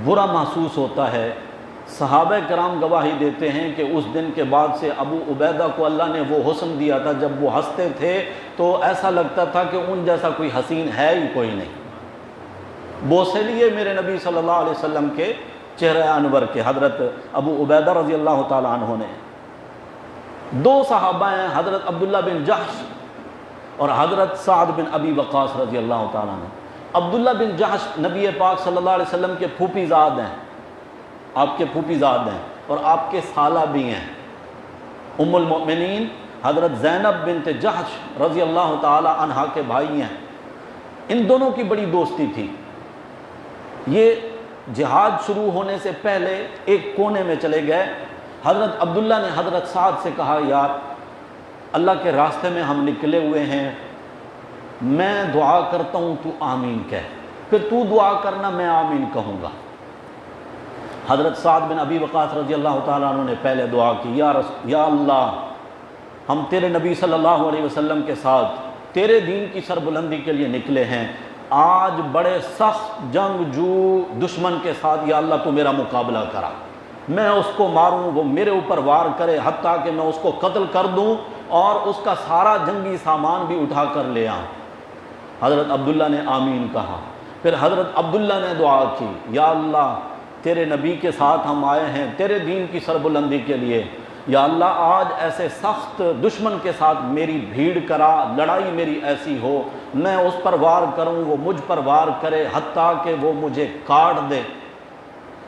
برا محسوس ہوتا ہے۔ صحابہ کرام گواہی دیتے ہیں کہ اس دن کے بعد سے ابو عبیدہ کو اللہ نے وہ حسن دیا تھا، جب وہ ہنستے تھے تو ایسا لگتا تھا کہ ان جیسا کوئی حسین ہے ہی کوئی نہیں۔ بوسے لیے میرے نبی صلی اللہ علیہ وسلم کے چہرہ انور کے حضرت ابو عبیدہ رضی اللہ تعالیٰ عنہ نے۔ 2 صحابہ ہیں، حضرت عبداللہ بن جحش اور حضرت سعد بن ابی وقاص رضی اللہ تعالیٰ عنہ۔ عبداللہ بن جحش نبی پاک صلی اللہ علیہ وسلم کے پھوپھی زاد ہیں، آپ کے پھوپھی زاد ہیں اور آپ کے سالہ بھی ہیں۔ ام المؤمنین حضرت زینب بنت جحش رضی اللہ تعالی عنہا کے بھائی ہیں۔ ان دونوں کی بڑی دوستی تھی۔ یہ جہاد شروع ہونے سے پہلے ایک کونے میں چلے گئے۔ حضرت عبداللہ نے حضرت سعد سے کہا، یار اللہ کے راستے میں ہم نکلے ہوئے ہیں، میں دعا کرتا ہوں تو آمین کہہ، پھر تو دعا کرنا میں آمین کہوں گا۔ حضرت سعد بن ابی وقاص رضی اللہ تعالیٰ عنہ نے پہلے دعا کی، یا اللہ ہم تیرے نبی صلی اللہ علیہ وسلم کے ساتھ تیرے دین کی سربلندی کے لیے نکلے ہیں، آج بڑے سخت جنگجو دشمن کے ساتھ یا اللہ تو میرا مقابلہ کرا، میں اس کو ماروں وہ میرے اوپر وار کرے، حتیٰ کہ میں اس کو قتل کر دوں اور اس کا سارا جنگی سامان بھی اٹھا کر لے آؤں۔ حضرت عبداللہ نے آمین کہا۔ پھر حضرت عبداللہ نے دعا کی، یا اللہ تیرے نبی کے ساتھ ہم آئے ہیں تیرے دین کی سربلندی کے لیے، یا اللہ آج ایسے سخت دشمن کے ساتھ میری بھیڑ کرا، لڑائی میری ایسی ہو میں اس پر وار کروں وہ مجھ پر وار کرے، حتیٰ کہ وہ مجھے کاٹ دے،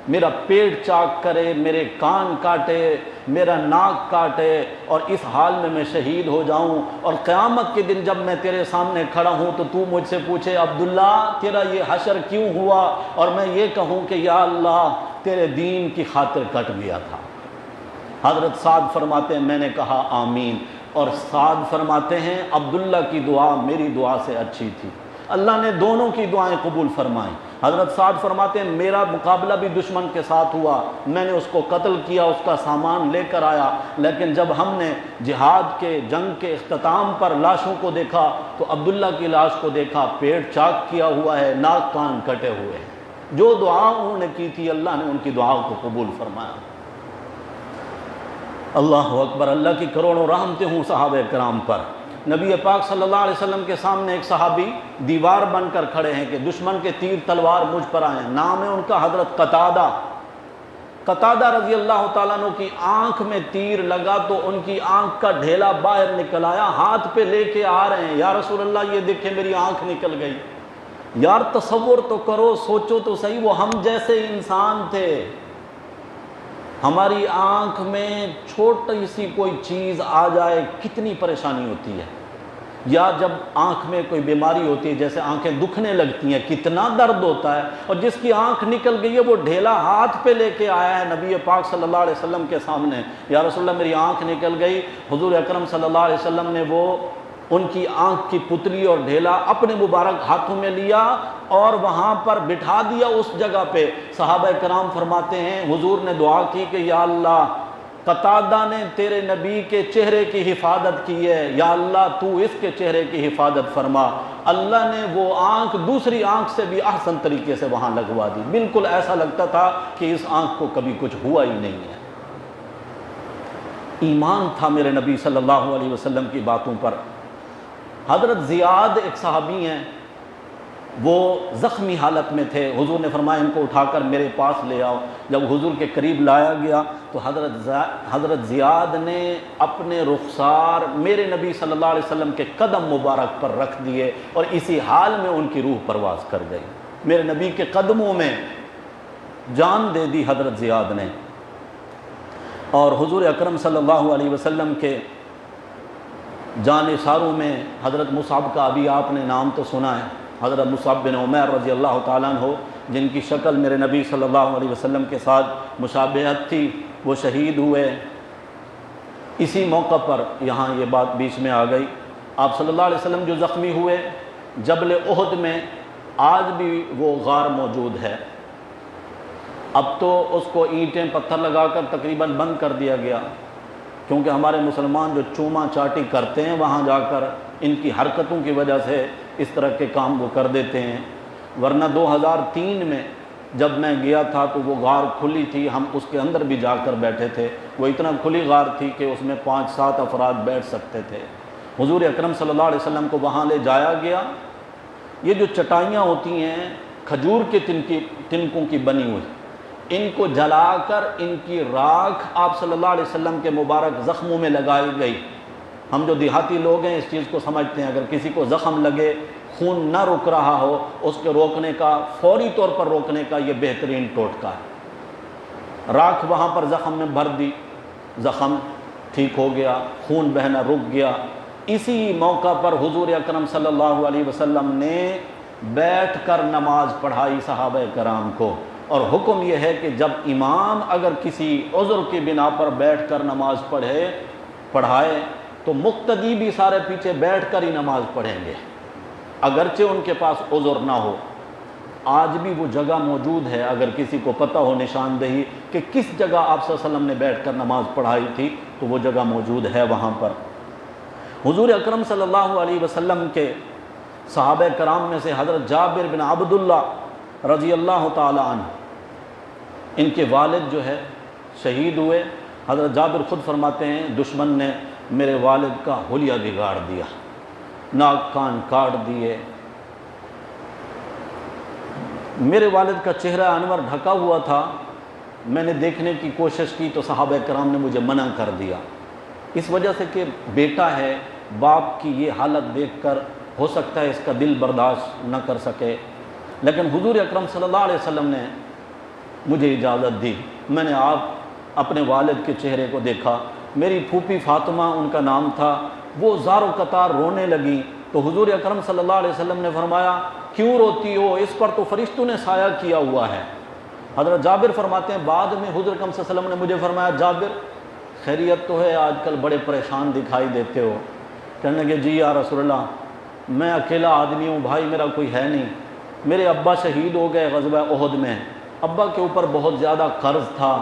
میرا پیٹ چاک کرے، میرے کان کاٹے، میرا ناک کاٹے، اور اس حال میں شہید ہو جاؤں، اور قیامت کے دن جب میں تیرے سامنے کھڑا ہوں تو تو مجھ سے پوچھے عبداللہ تیرا یہ حشر کیوں ہوا، اور میں یہ کہوں کہ یا اللہ تیرے دین کی خاطر کٹ گیا تھا۔ حضرت سعد فرماتے ہیں میں نے کہا آمین، اور سعد فرماتے ہیں عبداللہ کی دعا میری دعا سے اچھی تھی، اللہ نے دونوں کی دعائیں قبول فرمائیں۔ حضرت سعد فرماتے ہیں میرا مقابلہ بھی دشمن کے ساتھ ہوا، میں نے اس کو قتل کیا، اس کا سامان لے کر آیا، لیکن جب ہم نے جہاد کے جنگ کے اختتام پر لاشوں کو دیکھا تو عبداللہ کی لاش کو دیکھا، پیٹ چاک کیا ہوا ہے، ناک کان کٹے ہوئے ہیں۔ جو دعا انہوں نے کی تھی اللہ نے ان کی دعاؤں کو قبول فرمایا۔ اللہ اکبر، اللہ کی کروڑوں رحمتیں ہوں صحابہ کرام پر۔ نبی پاک صلی اللہ علیہ وسلم کے سامنے ایک صحابی دیوار بن کر کھڑے ہیں کہ دشمن کے تیر تلوار مجھ پر آئے ہیں، نام ہے ان کا حضرت قتادہ۔ قتادہ رضی اللہ تعالیٰ عنہ کی آنکھ میں تیر لگا تو ان کی آنکھ کا ڈھیلا باہر نکل آیا، ہاتھ پہ لے کے آ رہے ہیں، یا رسول اللہ یہ دیکھیں میری آنکھ نکل گئی۔ یار تصور تو کرو، سوچو تو صحیح، وہ ہم جیسے انسان تھے، ہماری آنکھ میں چھوٹی سی کوئی چیز آ جائے کتنی پریشانی ہوتی ہے، یا جب آنکھ میں کوئی بیماری ہوتی ہے جیسے آنکھیں دکھنے لگتی ہیں کتنا درد ہوتا ہے، اور جس کی آنکھ نکل گئی ہے وہ ڈھیلا ہاتھ پہ لے کے آیا ہے نبی پاک صلی اللہ علیہ وسلم کے سامنے، یا رسول اللہ میری آنکھ نکل گئی، حضور اکرم صلی اللہ علیہ وسلم نے وہ ان کی آنکھ کی پتلی اور ڈھیلا اپنے مبارک ہاتھوں میں لیا اور وہاں پر بٹھا دیا اس جگہ پہ۔ صحابہ کرام فرماتے ہیں حضور نے دعا کی کہ یا اللہ قتادہ نے تیرے نبی کے چہرے کی حفاظت کی ہے، یا اللہ تو اس کے چہرے کی حفاظت فرما۔ اللہ نے وہ آنکھ دوسری آنکھ سے بھی احسن طریقے سے وہاں لگوا دی، بالکل ایسا لگتا تھا کہ اس آنکھ کو کبھی کچھ ہوا ہی نہیں ہے۔ ایمان تھا میرے نبی صلی اللہ علیہ وسلم کی باتوں پر۔ حضرت زیاد ایک صحابی ہیں، وہ زخمی حالت میں تھے، حضور نے فرمایا ان کو اٹھا کر میرے پاس لے آؤ۔ جب حضور کے قریب لایا گیا تو حضرت زیاد نے اپنے رخسار میرے نبی صلی اللہ علیہ وسلم کے قدم مبارک پر رکھ دیے اور اسی حال میں ان کی روح پرواز کر گئی۔ میرے نبی کے قدموں میں جان دے دی حضرت زیاد نے۔ اور حضور اکرم صلی اللہ علیہ وسلم کے جانثاروں میں حضرت مصعب کا ابھی آپ نے نام تو سنا ہے، حضرت مصعب بن عمیر رضی اللہ تعالیٰ عنہ، جن کی شکل میرے نبی صلی اللہ علیہ وسلم کے ساتھ مشابہت تھی، وہ شہید ہوئے۔ اسی موقع پر یہاں یہ بات بیچ میں آ گئی، آپ صلی اللہ علیہ وسلم جو زخمی ہوئے جبل احد میں، آج بھی وہ غار موجود ہے۔ اب تو اس کو اینٹیں پتھر لگا کر تقریباً بند کر دیا گیا، کیونکہ ہمارے مسلمان جو چوما چاٹی کرتے ہیں وہاں جا کر ان کی حرکتوں کی وجہ سے اس طرح کے کام وہ کر دیتے ہیں، ورنہ 2003 میں جب میں گیا تھا تو وہ غار کھلی تھی، ہم اس کے اندر بھی جا کر بیٹھے تھے، وہ اتنا کھلی غار تھی کہ اس میں 5-7 افراد بیٹھ سکتے تھے۔ حضور اکرم صلی اللہ علیہ وسلم کو وہاں لے جایا گیا۔ یہ جو چٹائیاں ہوتی ہیں کھجور کے تنکوں کی بنی ہوئی، ان کو جلا کر ان کی راکھ آپ صلی اللہ علیہ وسلم کے مبارک زخموں میں لگائی گئی۔ ہم جو دیہاتی لوگ ہیں اس چیز کو سمجھتے ہیں، اگر کسی کو زخم لگے، خون نہ رک رہا ہو، اس کے روکنے کا، فوری طور پر روکنے کا یہ بہترین ٹوٹکا ہے۔ راکھ وہاں پر زخم میں بھر دی، زخم ٹھیک ہو گیا، خون بہنا رک گیا۔ اسی موقع پر حضور اکرم صلی اللہ علیہ وسلم نے بیٹھ کر نماز پڑھائی صحابہ کرام کو، اور حکم یہ ہے کہ جب امام اگر کسی عذر کی بنا پر بیٹھ کر نماز پڑھائے تو مقتدی بھی سارے پیچھے بیٹھ کر ہی نماز پڑھیں گے، اگرچہ ان کے پاس عذر نہ ہو۔ آج بھی وہ جگہ موجود ہے، اگر کسی کو پتہ ہو نشاندہی کہ کس جگہ آپ صلی اللہ علیہ وسلم نے بیٹھ کر نماز پڑھائی تھی تو وہ جگہ موجود ہے وہاں پر۔ حضور اکرم صلی اللہ علیہ وسلم کے صحابہ کرام میں سے حضرت جابر بن عبداللہ رضی اللہ تعالی عنہ، ان کے والد جو ہے شہید ہوئے۔ حضرت جابر خود فرماتے ہیں دشمن نے میرے والد کا حلیہ بگاڑ دیا، ناک کان کاٹ دیے، میرے والد کا چہرہ انور ڈھکا ہوا تھا، میں نے دیکھنے کی کوشش کی تو صحابہ کرام نے مجھے منع کر دیا، اس وجہ سے کہ بیٹا ہے، باپ کی یہ حالت دیکھ کر ہو سکتا ہے اس کا دل برداشت نہ کر سکے، لیکن حضور اکرم صلی اللہ علیہ وسلم نے مجھے اجازت دی۔ میں نے اپنے والد کے چہرے کو دیکھا، میری پھوپھی فاطمہ ان کا نام تھا، وہ زار و قطار رونے لگی، تو حضور اکرم صلی اللہ علیہ وسلم نے فرمایا کیوں روتی ہو، اس پر تو فرشتوں نے سایہ کیا ہوا ہے۔ حضرت جابر فرماتے ہیں بعد میں حضور اکرم صلی اللہ علیہ وسلم نے مجھے فرمایا جابر خیریت تو ہے، آج کل بڑے پریشان دکھائی دیتے ہو۔ کہنے لگے جی یا رسول اللہ میں اکیلا آدمی ہوں، بھائی میرا کوئی ہے نہیں، میرے ابا شہید ہو گئے غزوہ احد میں، ابا کے اوپر بہت زیادہ قرض تھا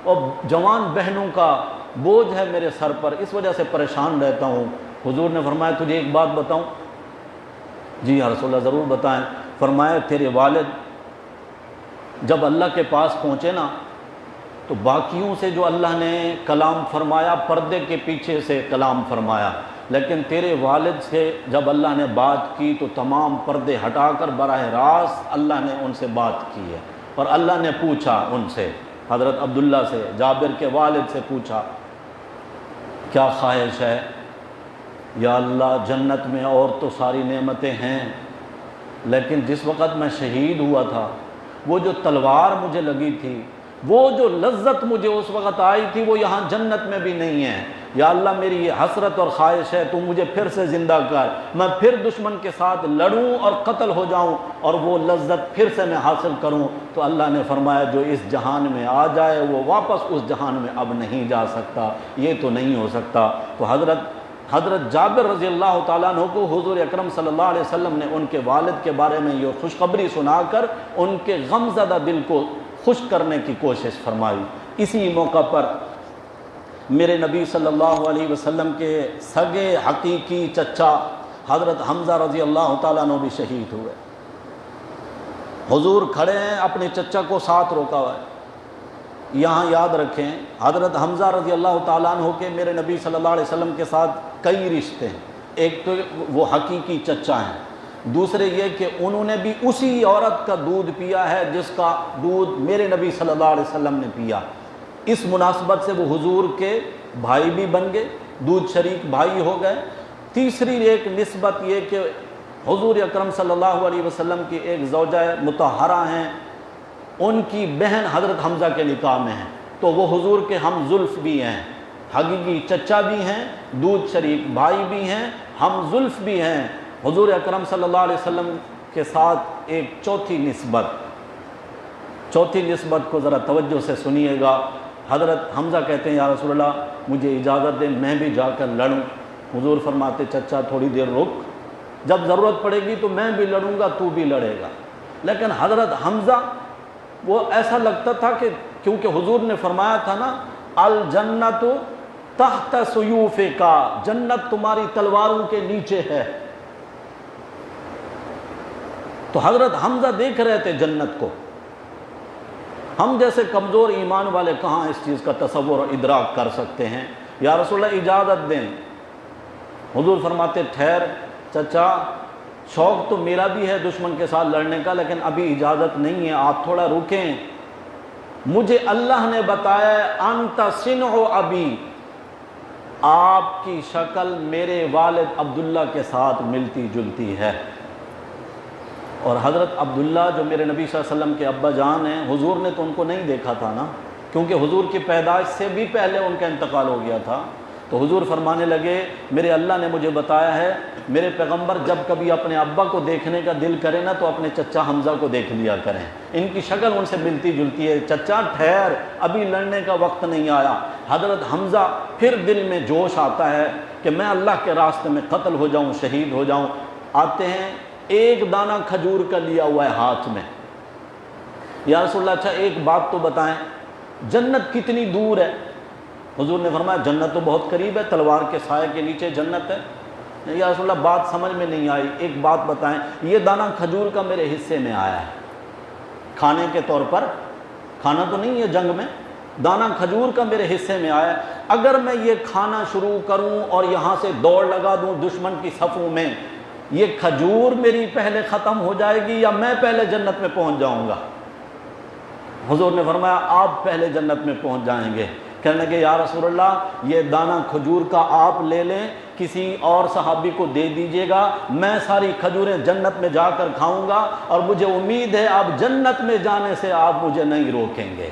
اور جوان بہنوں کا بوجھ ہے میرے سر پر، اس وجہ سے پریشان رہتا ہوں۔ حضور نے فرمایا تجھے ایک بات بتاؤں؟ جی یا رسول اللہ ضرور بتائیں۔ فرمایا تیرے والد جب اللہ کے پاس پہنچے نا تو باقیوں سے جو اللہ نے کلام فرمایا پردے کے پیچھے سے کلام فرمایا، لیکن تیرے والد سے جب اللہ نے بات کی تو تمام پردے ہٹا کر براہ راست اللہ نے ان سے بات کی ہے، اور اللہ نے پوچھا ان سے، حضرت عبداللہ سے، جابر کے والد سے پوچھا کیا خواہش ہے؟ یا اللہ جنت میں اور تو ساری نعمتیں ہیں، لیکن جس وقت میں شہید ہوا تھا وہ جو تلوار مجھے لگی تھی وہ جو لذت مجھے اس وقت آئی تھی وہ یہاں جنت میں بھی نہیں ہے۔ یا اللہ میری یہ حسرت اور خواہش ہے تو مجھے پھر سے زندہ کر، میں پھر دشمن کے ساتھ لڑوں اور قتل ہو جاؤں اور وہ لذت پھر سے میں حاصل کروں۔ تو اللہ نے فرمایا جو اس جہان میں آ جائے وہ واپس اس جہان میں اب نہیں جا سکتا، یہ تو نہیں ہو سکتا۔ تو حضرت جابر رضی اللہ تعالیٰ عنہ کو حضور اکرم صلی اللہ علیہ وسلم نے ان کے والد کے بارے میں یہ خوشخبری سنا کر ان کے غم زدہ دل کو خوش کرنے کی کوشش فرمائی۔ اسی موقع پر میرے نبی صلی اللہ علیہ وسلم کے سگے حقیقی چچا حضرت حمزہ رضی اللہ تعالیٰ عنہ بھی شہید ہوئے۔ حضور کھڑے ہیں، اپنے چچا کو ساتھ روکا ہوا ہے۔ یہاں یاد رکھیں حضرت حمزہ رضی اللہ تعالیٰ عنہ کے میرے نبی صلی اللہ علیہ وسلم کے ساتھ کئی رشتے ہیں۔ ایک تو وہ حقیقی چچا ہیں، دوسرے یہ کہ انہوں نے بھی اسی عورت کا دودھ پیا ہے جس کا دودھ میرے نبی صلی اللہ علیہ وسلم نے پیا۔ اس مناسبت سے وہ حضور کے بھائی بھی بن گئے، دودھ شریک بھائی ہو گئے۔ تیسری ایک نسبت یہ کہ حضور اکرم صلی اللہ علیہ وسلم کی ایک زوجہ مطہرہ ہیں، ان کی بہن حضرت حمزہ کے نکاح میں ہیں، تو وہ حضور کے ہم زلف بھی ہیں، حقیقی چچا بھی ہیں، دودھ شریک بھائی بھی ہیں، ہم زلف بھی ہیں۔ حضور اکرم صلی اللہ علیہ وسلم کے ساتھ ایک چوتھی نسبت کو ذرا توجہ سے سنیے گا۔ حضرت حمزہ کہتے ہیں یا رسول اللہ مجھے اجازت دیں میں بھی جا کر لڑوں۔ حضور فرماتے چچا تھوڑی دیر رک، جب ضرورت پڑے گی تو میں بھی لڑوں گا تو بھی لڑے گا۔ لیکن حضرت حمزہ وہ ایسا لگتا تھا کہ کیونکہ حضور نے فرمایا تھا نا الجنت تحت سیوفک، جنت تمہاری تلواروں کے نیچے ہے، تو حضرت حمزہ دیکھ رہے تھے جنت کو۔ ہم جیسے کمزور ایمان والے کہاں اس چیز کا تصور اور ادراک کر سکتے ہیں؟ یا رسول اللہ اجازت دیں۔ حضور فرماتے ٹھہر چچا، شوق تو میرا بھی ہے دشمن کے ساتھ لڑنے کا، لیکن ابھی اجازت نہیں ہے، آپ تھوڑا رکیں۔ مجھے اللہ نے بتایا انت صنع ابی، آپ کی شکل میرے والد عبداللہ کے ساتھ ملتی جلتی ہے۔ اور حضرت عبداللہ جو میرے نبی صلی اللہ علیہ وسلم کے ابا جان ہیں، حضور نے تو ان کو نہیں دیکھا تھا نا، کیونکہ حضور کی پیدائش سے بھی پہلے ان کا انتقال ہو گیا تھا۔ تو حضور فرمانے لگے میرے اللہ نے مجھے بتایا ہے میرے پیغمبر جب کبھی اپنے ابا کو دیکھنے کا دل کرے نا تو اپنے چچا حمزہ کو دیکھ لیا کریں، ان کی شکل ان سے ملتی جلتی ہے۔ چچا ٹھہر، ابھی لڑنے کا وقت نہیں آیا۔ حضرت حمزہ پھر دل میں جوش آتا ہے کہ میں اللہ کے راستے میں قتل ہو جاؤں، شہید ہو جاؤں۔ آتے ہیں، ایک دانہ کھجور کا لیا ہوا ہے ہاتھ میں۔ یا رسول اللہ اچھا ایک بات تو بتائیں، جنت کتنی دور ہے؟ حضور نے فرمایا جنت تو بہت قریب ہے، تلوار کے سائے کے نیچے جنت ہے۔ یا رسول اللہ بات سمجھ میں نہیں آئی، ایک بات بتائیں، یہ دانہ کھجور کا میرے حصے میں آیا ہے کھانے کے طور پر، کھانا تو نہیں ہے جنگ میں، دانہ کھجور کا میرے حصے میں آیا ہے، اگر میں یہ کھانا شروع کروں اور یہاں سے دوڑ لگا دوں دشمن کی صفوں میں، یہ کھجور میری پہلے ختم ہو جائے گی یا میں پہلے جنت میں پہنچ جاؤں گا؟ حضور نے فرمایا آپ پہلے جنت میں پہنچ جائیں گے۔ کہنے لگے یا رسول اللہ یہ دانہ کھجور کا آپ لے لیں، کسی اور صحابی کو دے دیجئے گا، میں ساری کھجوریں جنت میں جا کر کھاؤں گا، اور مجھے امید ہے آپ جنت میں جانے سے آپ مجھے نہیں روکیں گے۔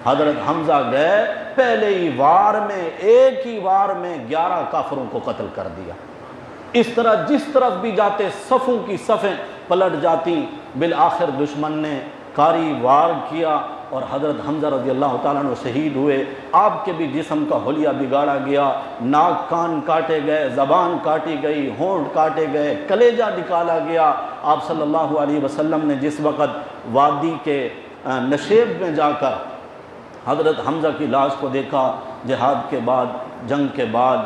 حضرت حمزہ گئے، پہلے ہی وار میں، ایک ہی وار میں 11 کافروں کو قتل کر دیا۔ اس طرح جس طرف بھی جاتے صفوں کی صفیں پلٹ جاتی، بالآخر دشمن نے کاری وار کیا اور حضرت حمزہ رضی اللہ تعالیٰ عنہ شہید ہوئے۔ آپ کے بھی جسم کا حلیہ بگاڑا گیا، ناک کان کاٹے گئے، زبان کاٹی گئی، ہونٹ کاٹے گئے، کلیجہ نکالا گیا۔ آپ صلی اللہ علیہ وسلم نے جس وقت وادی کے نشیب میں جا کر حضرت حمزہ کی لاش کو دیکھا جہاد کے بعد، جنگ کے بعد،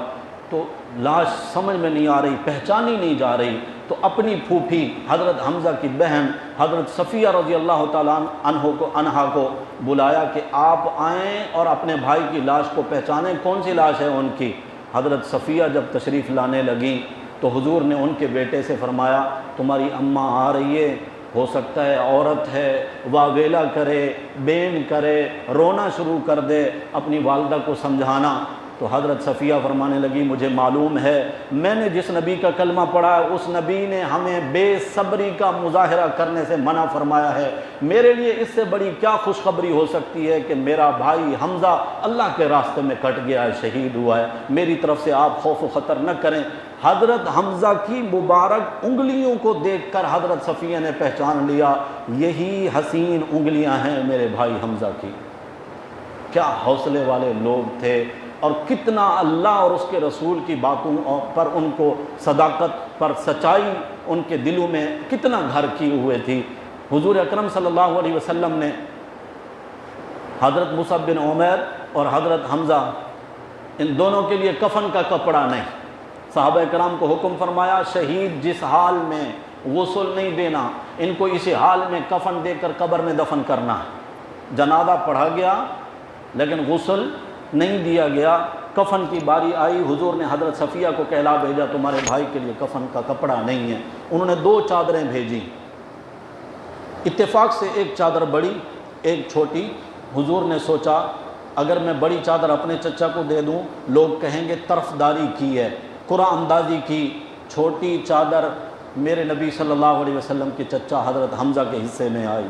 تو لاش سمجھ میں نہیں آ رہی، پہچانی نہیں جا رہی، تو اپنی پھوپھی حضرت حمزہ کی بہن حضرت صفیہ رضی اللہ تعالیٰ عنہا کو بلایا کہ آپ آئیں اور اپنے بھائی کی لاش کو پہچانیں، کون سی لاش ہے ان کی۔ حضرت صفیہ جب تشریف لانے لگیں تو حضور نے ان کے بیٹے سے فرمایا تمہاری اماں آ رہی ہے، ہو سکتا ہے عورت ہے، واویلا کرے، بین کرے، رونا شروع کر دے، اپنی والدہ کو سمجھانا۔ تو حضرت صفیہ فرمانے لگی مجھے معلوم ہے میں نے جس نبی کا کلمہ پڑھا ہے اس نبی نے ہمیں بے صبری کا مظاہرہ کرنے سے منع فرمایا ہے، میرے لیے اس سے بڑی کیا خوشخبری ہو سکتی ہے کہ میرا بھائی حمزہ اللہ کے راستے میں کٹ گیا ہے، شہید ہوا ہے، میری طرف سے آپ خوف و خطر نہ کریں۔ حضرت حمزہ کی مبارک انگلیوں کو دیکھ کر حضرت صفیہ نے پہچان لیا یہی حسین انگلیاں ہیں میرے بھائی حمزہ کی۔ کیا حوصلے والے لوگ تھے، اور کتنا اللہ اور اس کے رسول کی باتوں پر ان کو صداقت پر سچائی ان کے دلوں میں کتنا گھر کیے ہوئے تھی۔ حضور اکرم صلی اللہ علیہ وسلم نے حضرت مصعب بن عمیر اور حضرت حمزہ ان دونوں کے لیے کفن کا کپڑا نہیں، صحابہ کرام کو حکم فرمایا شہید جس حال میں غسل نہیں دینا، ان کو اسی حال میں کفن دے کر قبر میں دفن کرنا ہے۔ جنازہ پڑھا گیا لیکن غسل نہیں دیا گیا، کفن کی باری آئی، حضور نے حضرت صفیہ کو کہلا بھیجا تمہارے بھائی کے لیے کفن کا کپڑا نہیں ہے۔ انہوں نے 2 چادریں بھیجی، اتفاق سے ایک چادر بڑی ایک چھوٹی۔ حضور نے سوچا اگر میں بڑی چادر اپنے چچا کو دے دوں لوگ کہیں گے طرفداری کی ہے، قرآن اندازی کی، چھوٹی چادر میرے نبی صلی اللہ علیہ وسلم کے چچا حضرت حمزہ کے حصے میں آئی۔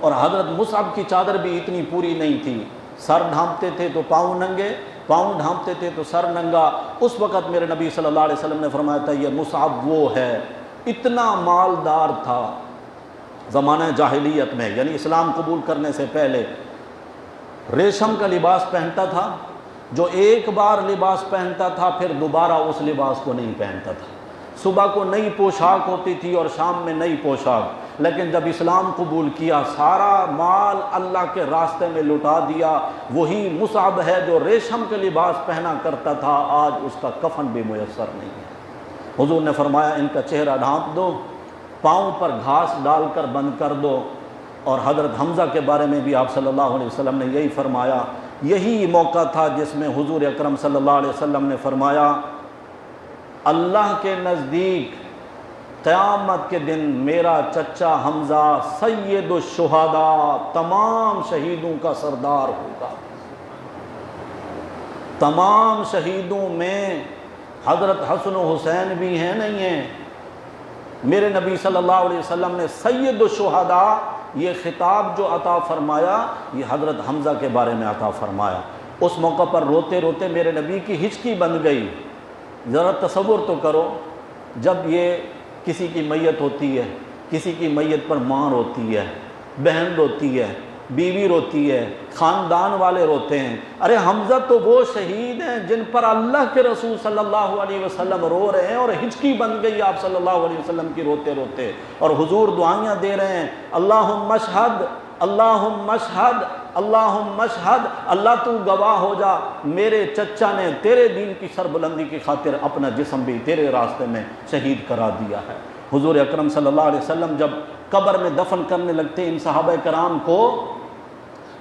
اور حضرت مصعب کی چادر بھی اتنی پوری نہیں تھی، سر ڈھانپتے تھے تو پاؤں ننگے، پاؤں ڈھانپتے تھے تو سر ننگا۔ اس وقت میرے نبی صلی اللہ علیہ وسلم نے فرمایا تھا یہ مصعب وہ ہے، اتنا مالدار تھا زمانہ جاہلیت میں، یعنی اسلام قبول کرنے سے پہلے ریشم کا لباس پہنتا تھا، جو ایک بار لباس پہنتا تھا پھر دوبارہ اس لباس کو نہیں پہنتا تھا۔ صبح کو نئی پوشاک ہوتی تھی اور شام میں نئی پوشاک، لیکن جب اسلام قبول کیا سارا مال اللہ کے راستے میں لٹا دیا۔ وہی مصعب ہے جو ریشم کے لباس پہنا کرتا تھا، آج اس کا کفن بھی میسر نہیں ہے۔ حضور نے فرمایا ان کا چہرہ ڈھانپ دو، پاؤں پر گھاس ڈال کر بند کر دو۔ اور حضرت حمزہ کے بارے میں بھی آپ صلی اللہ علیہ وسلم نے یہی فرمایا۔ یہی موقع تھا جس میں حضور اکرم صلی اللہ علیہ وسلم نے فرمایا اللہ کے نزدیک قیامت کے دن میرا چچا حمزہ سید الشہداء، تمام شہیدوں کا سردار ہوگا۔ تمام شہیدوں میں حضرت حسن و حسین بھی ہیں نہیں ہیں؟ میرے نبی صلی اللہ علیہ وسلم نے سید الشہداء یہ خطاب جو عطا فرمایا یہ حضرت حمزہ کے بارے میں عطا فرمایا۔ اس موقع پر روتے روتے میرے نبی کی ہچکی بن گئی۔ ذرا تصور تو کرو، جب یہ کسی کی میت ہوتی ہے، کسی کی میت پر ماں روتی ہے، بہن روتی ہے، بیوی روتی ہے، خاندان والے روتے ہیں، ارے حمزہ تو وہ شہید ہیں جن پر اللہ کے رسول صلی اللہ علیہ وسلم رو رہے ہیں، اور ہچکی بن گئی آپ صلی اللہ علیہ وسلم کی روتے روتے، اور حضور دعائیاں دے رہے ہیں اللہم اشہد اللہم اشہد اللہم اشہد، اللہ تو گواہ ہو جا میرے چچا نے تیرے دین کی سربلندی کی خاطر اپنا جسم بھی تیرے راستے میں شہید کرا دیا ہے۔ حضور اکرم صلی اللہ علیہ وسلم جب قبر میں دفن کرنے لگتے ان صحابہ کرام کو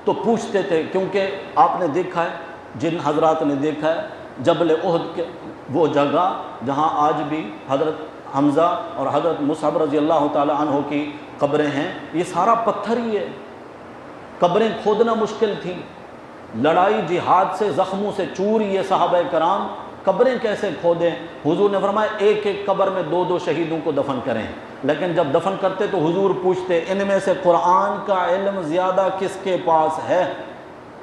تو پوچھتے تھے، کیونکہ آپ نے دیکھا ہے، جن حضرات نے دیکھا ہے جبل احد کے وہ جگہ جہاں آج بھی حضرت حمزہ اور حضرت مصعب رضی اللہ تعالی عنہ کی قبریں ہیں، یہ سارا پتھر ہی ہے، قبریں کھودنا مشکل تھیں، لڑائی جہاد سے زخموں سے چور یہ صحابہ کرام قبریں کیسے کھودیں؟ حضور نے فرمایا ایک ایک قبر میں 2 شہیدوں کو دفن کریں، لیکن جب دفن کرتے تو حضور پوچھتے ان میں سے قرآن کا علم زیادہ کس کے پاس ہے؟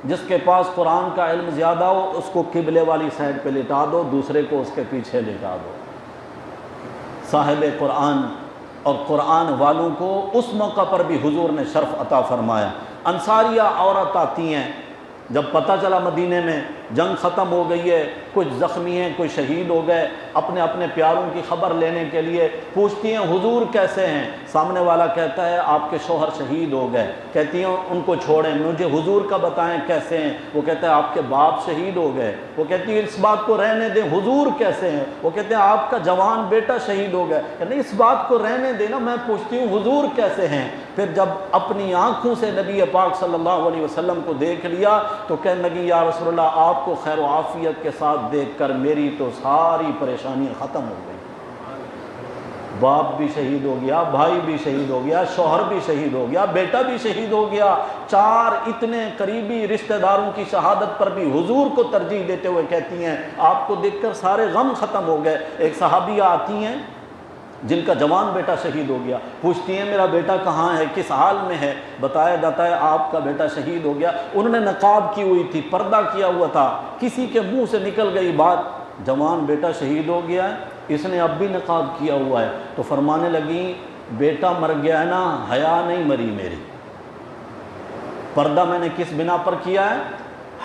جس کے پاس قرآن کا علم زیادہ ہو اس کو قبلے والی سائڈ پہ لٹا دو، دوسرے کو اس کے پیچھے لٹا دو۔ صاحب قرآن اور قرآن والوں کو اس موقع پر بھی حضور نے شرف عطا فرمایا۔ انصاریہ عورت آتی ہیں، جب پتہ چلا مدینے میں جنگ ختم ہو گئی ہے، کچھ زخمی ہیں، کوئی شہید ہو گئے، اپنے اپنے پیاروں کی خبر لینے کے لیے پوچھتی ہیں حضور کیسے ہیں؟ سامنے والا کہتا ہے آپ کے شوہر شہید ہو گئے، کہتی ہیں ان کو چھوڑیں، مجھے حضور کا بتائیں کیسے ہیں؟ وہ کہتا ہے آپ کے باپ شہید ہو گئے۔ وہ کہتی ہے اس بات کو رہنے دیں، حضور کیسے ہیں؟ وہ کہتے ہیں آپ کا جوان بیٹا شہید ہو گیا۔ نہیں اس بات کو رہنے دینا، میں پوچھتی ہوں حضور کیسے ہیں؟ پھر جب اپنی آنکھوں سے نبی پاک صلی اللہ علیہ وسلم کو دیکھ لیا تو کہنے لگی یا رسول اللہ آپ کو خیر و عافیت کے ساتھ دیکھ کر میری تو ساری پریشانیاں ختم ہو گئی۔ باپ بھی شہید ہو گیا، بھائی بھی شہید ہو گیا، شوہر بھی شہید ہو گیا، بیٹا بھی شہید ہو گیا، 4 اتنے قریبی رشتہ داروں کی شہادت پر بھی حضور کو ترجیح دیتے ہوئے کہتی ہیں آپ کو دیکھ کر سارے غم ختم ہو گئے۔ ایک صحابیہ آتی ہیں جن کا جوان بیٹا شہید ہو گیا، پوچھتی ہیں میرا بیٹا کہاں ہے، کس حال میں ہے؟ بتایا جاتا ہے آپ کا بیٹا شہید ہو گیا۔ انہوں نے نقاب کی ہوئی تھی، پردہ کیا ہوا تھا، کسی کے منہ سے نکل گئی بات جوان بیٹا شہید ہو گیا ہے، اس نے اب بھی نقاب کیا ہوا ہے۔ تو فرمانے لگیں بیٹا مر گیا ہے نا، حیا نہیں مری میری، پردہ میں نے کس بنا پر کیا ہے؟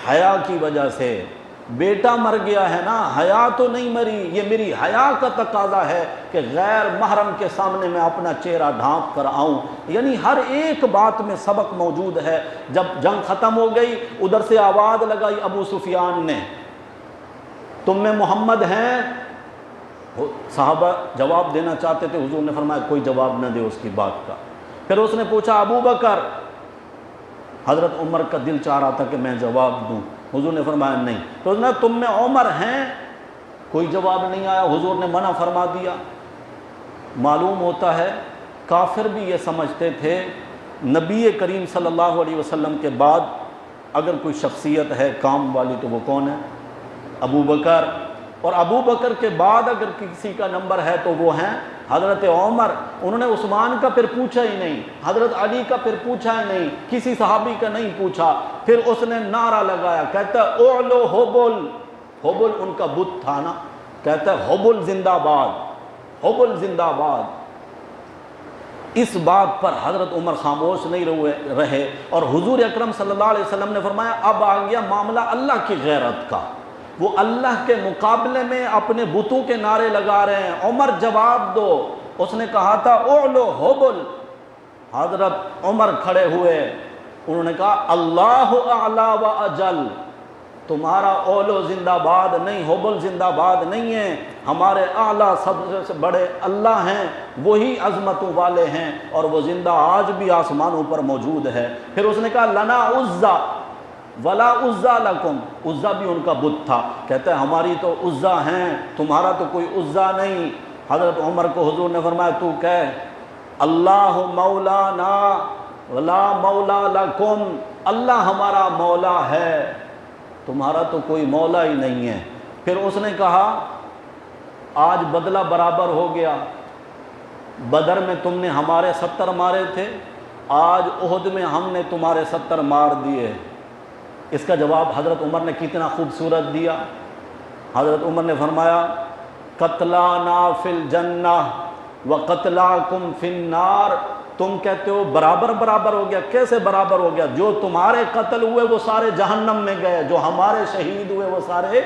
حیا کی وجہ سے۔ بیٹا مر گیا ہے نا، حیا تو نہیں مری، یہ میری حیا کا تقاضا ہے کہ غیر محرم کے سامنے میں اپنا چہرہ ڈھانپ کر آؤں۔ یعنی ہر ایک بات میں سبق موجود ہے۔ جب جنگ ختم ہو گئی، ادھر سے آواز لگائی ابو سفیان نے، تم میں محمد ہیں؟ صحابہ جواب دینا چاہتے تھے، حضور نے فرمایا کوئی جواب نہ دے اس کی بات کا۔ پھر اس نے پوچھا ابو بکر؟ حضرت عمر کا دل چاہ رہا تھا کہ میں جواب دوں، حضور نے فرمایا نہیں۔ تو اس نے تم میں عمر ہیں؟ کوئی جواب نہیں آیا، حضور نے منع فرما دیا۔ معلوم ہوتا ہے کافر بھی یہ سمجھتے تھے نبی کریم صلی اللہ علیہ وسلم کے بعد اگر کوئی شخصیت ہے کام والی تو وہ کون ہے؟ ابو بکر۔ اور ابو بکر کے بعد اگر کسی کا نمبر ہے تو وہ ہیں حضرت عمر۔ انہوں نے عثمان کا پھر پوچھا ہی نہیں، حضرت علی کا پھر پوچھا ہی نہیں، کسی صحابی کا نہیں پوچھا۔ پھر اس نے نعرہ لگایا، کہتا ہے اعلو حبل، حبل ان کا بت تھا نا، کہتا ہے حبل زندہ باد، حبل زندہ باد۔ اس بات پر حضرت عمر خاموش نہیں رہے، اور حضور اکرم صلی اللہ علیہ وسلم نے فرمایا اب آ گیا معاملہ اللہ کی غیرت کا، وہ اللہ کے مقابلے میں اپنے بتوں کے نعرے لگا رہے ہیں، عمر جواب دو۔ اس نے کہا تھا اعلو حبل، حضرت عمر کھڑے ہوئے، انہوں نے کہا اللہ اعلی و اجل، تمہارا اولو زندہ باد نہیں، حبل زندہ باد نہیں ہے، ہمارے اعلیٰ سب سے بڑے اللہ ہیں، وہی عظمتوں والے ہیں، اور وہ زندہ آج بھی آسمانوں پر موجود ہے۔ پھر اس نے کہا لنا عزا ولا عزا لکم، عزا بھی ان کا بت تھا، کہتا ہے ہماری تو عزا ہیں، تمہارا تو کوئی عزا نہیں۔ حضرت عمر کو حضور نے فرمایا تو کہہ اللہ مولانا ولا مولا لکم، اللہ ہمارا مولا ہے، تمہارا تو کوئی مولا ہی نہیں ہے۔ پھر اس نے کہا آج بدلہ برابر ہو گیا، بدر میں تم نے ہمارے 70 مارے تھے، آج احد میں ہم نے تمہارے 70 مار دیے۔ اس کا جواب حضرت عمر نے کتنا خوبصورت دیا۔ حضرت عمر نے فرمایا قتلانا فی الجنہ وقتلاکم فی النار، تم کہتے ہو برابر برابر ہو گیا، کیسے برابر ہو گیا؟ جو تمہارے قتل ہوئے وہ سارے جہنم میں گئے، جو ہمارے شہید ہوئے وہ سارے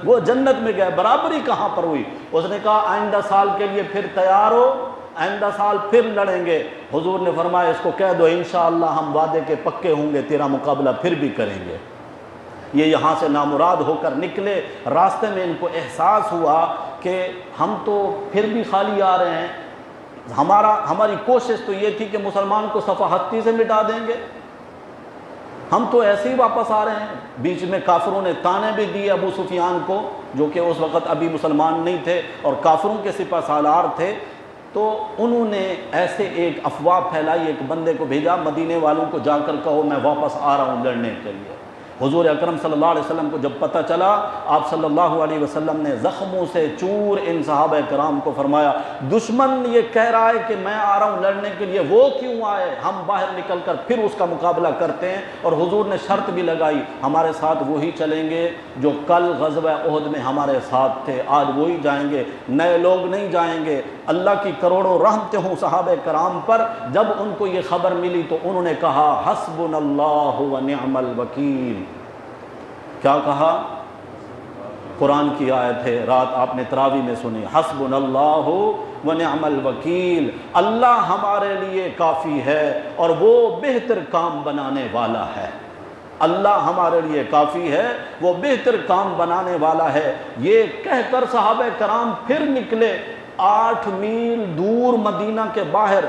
وہ جنت میں گئے، برابری کہاں پر ہوئی؟ اس نے کہا آئندہ سال کے لیے پھر تیار ہو، آئندہ سال پھر لڑیں گے۔ حضور نے فرمایا اس کو کہہ دو انشاءاللہ ہم وعدے کے پکے ہوں گے، تیرا مقابلہ پھر بھی کریں گے۔ یہ یہاں سے نامراد ہو کر نکلے، راستے میں ان کو احساس ہوا کہ ہم تو پھر بھی خالی آ رہے ہیں، ہماری کوشش تو یہ تھی کہ مسلمان کو صفحہ ہستی سے مٹا دیں گے، ہم تو ایسے ہی واپس آ رہے ہیں۔ بیچ میں کافروں نے تانے بھی دیے ابو سفیان کو، جو کہ اس وقت ابھی مسلمان نہیں تھے اور کافروں کے سپہ سالار تھے، تو انہوں نے ایسے ایک افواہ پھیلائی، ایک بندے کو بھیجا مدینے والوں کو جا کر کہو میں واپس آ رہا ہوں لڑنے کے لیے۔ حضور اکرم صلی اللہ علیہ وسلم کو جب پتہ چلا، آپ صلی اللہ علیہ وسلم نے زخموں سے چور ان صحابہ کرام کو فرمایا دشمن یہ کہہ رہا ہے کہ میں آ رہا ہوں لڑنے کے لیے، وہ کیوں آئے؟ ہم باہر نکل کر پھر اس کا مقابلہ کرتے ہیں۔ اور حضور نے شرط بھی لگائی ہمارے ساتھ وہی چلیں گے جو کل غزوہ احد میں ہمارے ساتھ تھے، آج وہی جائیں گے، نئے لوگ نہیں جائیں گے۔ اللہ کی کروڑوں رحمتیں ہوں صحابہ کرام پر۔ جب ان کو یہ خبر ملی تو انہوں نے کہا حسبنا اللہ ونعم الوکیل۔ کیا کہا؟ قرآن کی آیت ہے، رات آپ نے تراویح میں سنی، حسبنا اللہ ونعم الوکیل، اللہ ہمارے لیے کافی ہے اور وہ بہتر کام بنانے والا ہے۔ اللہ ہمارے لیے کافی ہے، وہ بہتر کام بنانے والا ہے۔ یہ کہہ کر صحابہ کرام پھر نکلے، 8 میل دور مدینہ کے باہر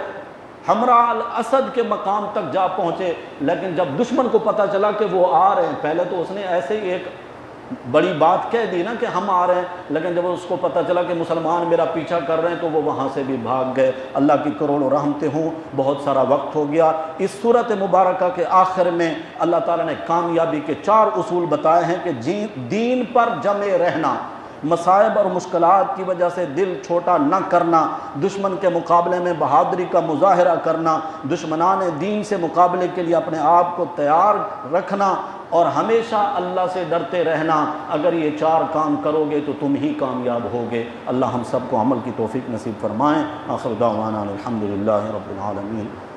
حمراء الاسد کے مقام تک جا پہنچے۔ لیکن جب دشمن کو پتہ چلا کہ وہ آ رہے ہیں، پہلے تو اس نے ایسے ہی ایک بڑی بات کہہ دی نا کہ ہم آ رہے ہیں، لیکن جب اس کو پتہ چلا کہ مسلمان میرا پیچھا کر رہے ہیں تو وہ وہاں سے بھی بھاگ گئے۔ اللہ کی کروڑوں رحمتیں ہوں، بہت سارا وقت ہو گیا۔ اس صورت مبارکہ کے آخر میں اللہ تعالیٰ نے کامیابی کے 4 اصول بتائے ہیں کہ دین پر جمے رہنا، مصائب اور مشکلات کی وجہ سے دل چھوٹا نہ کرنا، دشمن کے مقابلے میں بہادری کا مظاہرہ کرنا، دشمنان دین سے مقابلے کے لیے اپنے آپ کو تیار رکھنا، اور ہمیشہ اللہ سے ڈرتے رہنا۔ اگر یہ 4 کام کرو گے تو تم ہی کامیاب ہوگے۔ اللہ ہم سب کو عمل کی توفیق نصیب فرمائیں۔ آخر دعوانا الحمدللہ رب العالمین۔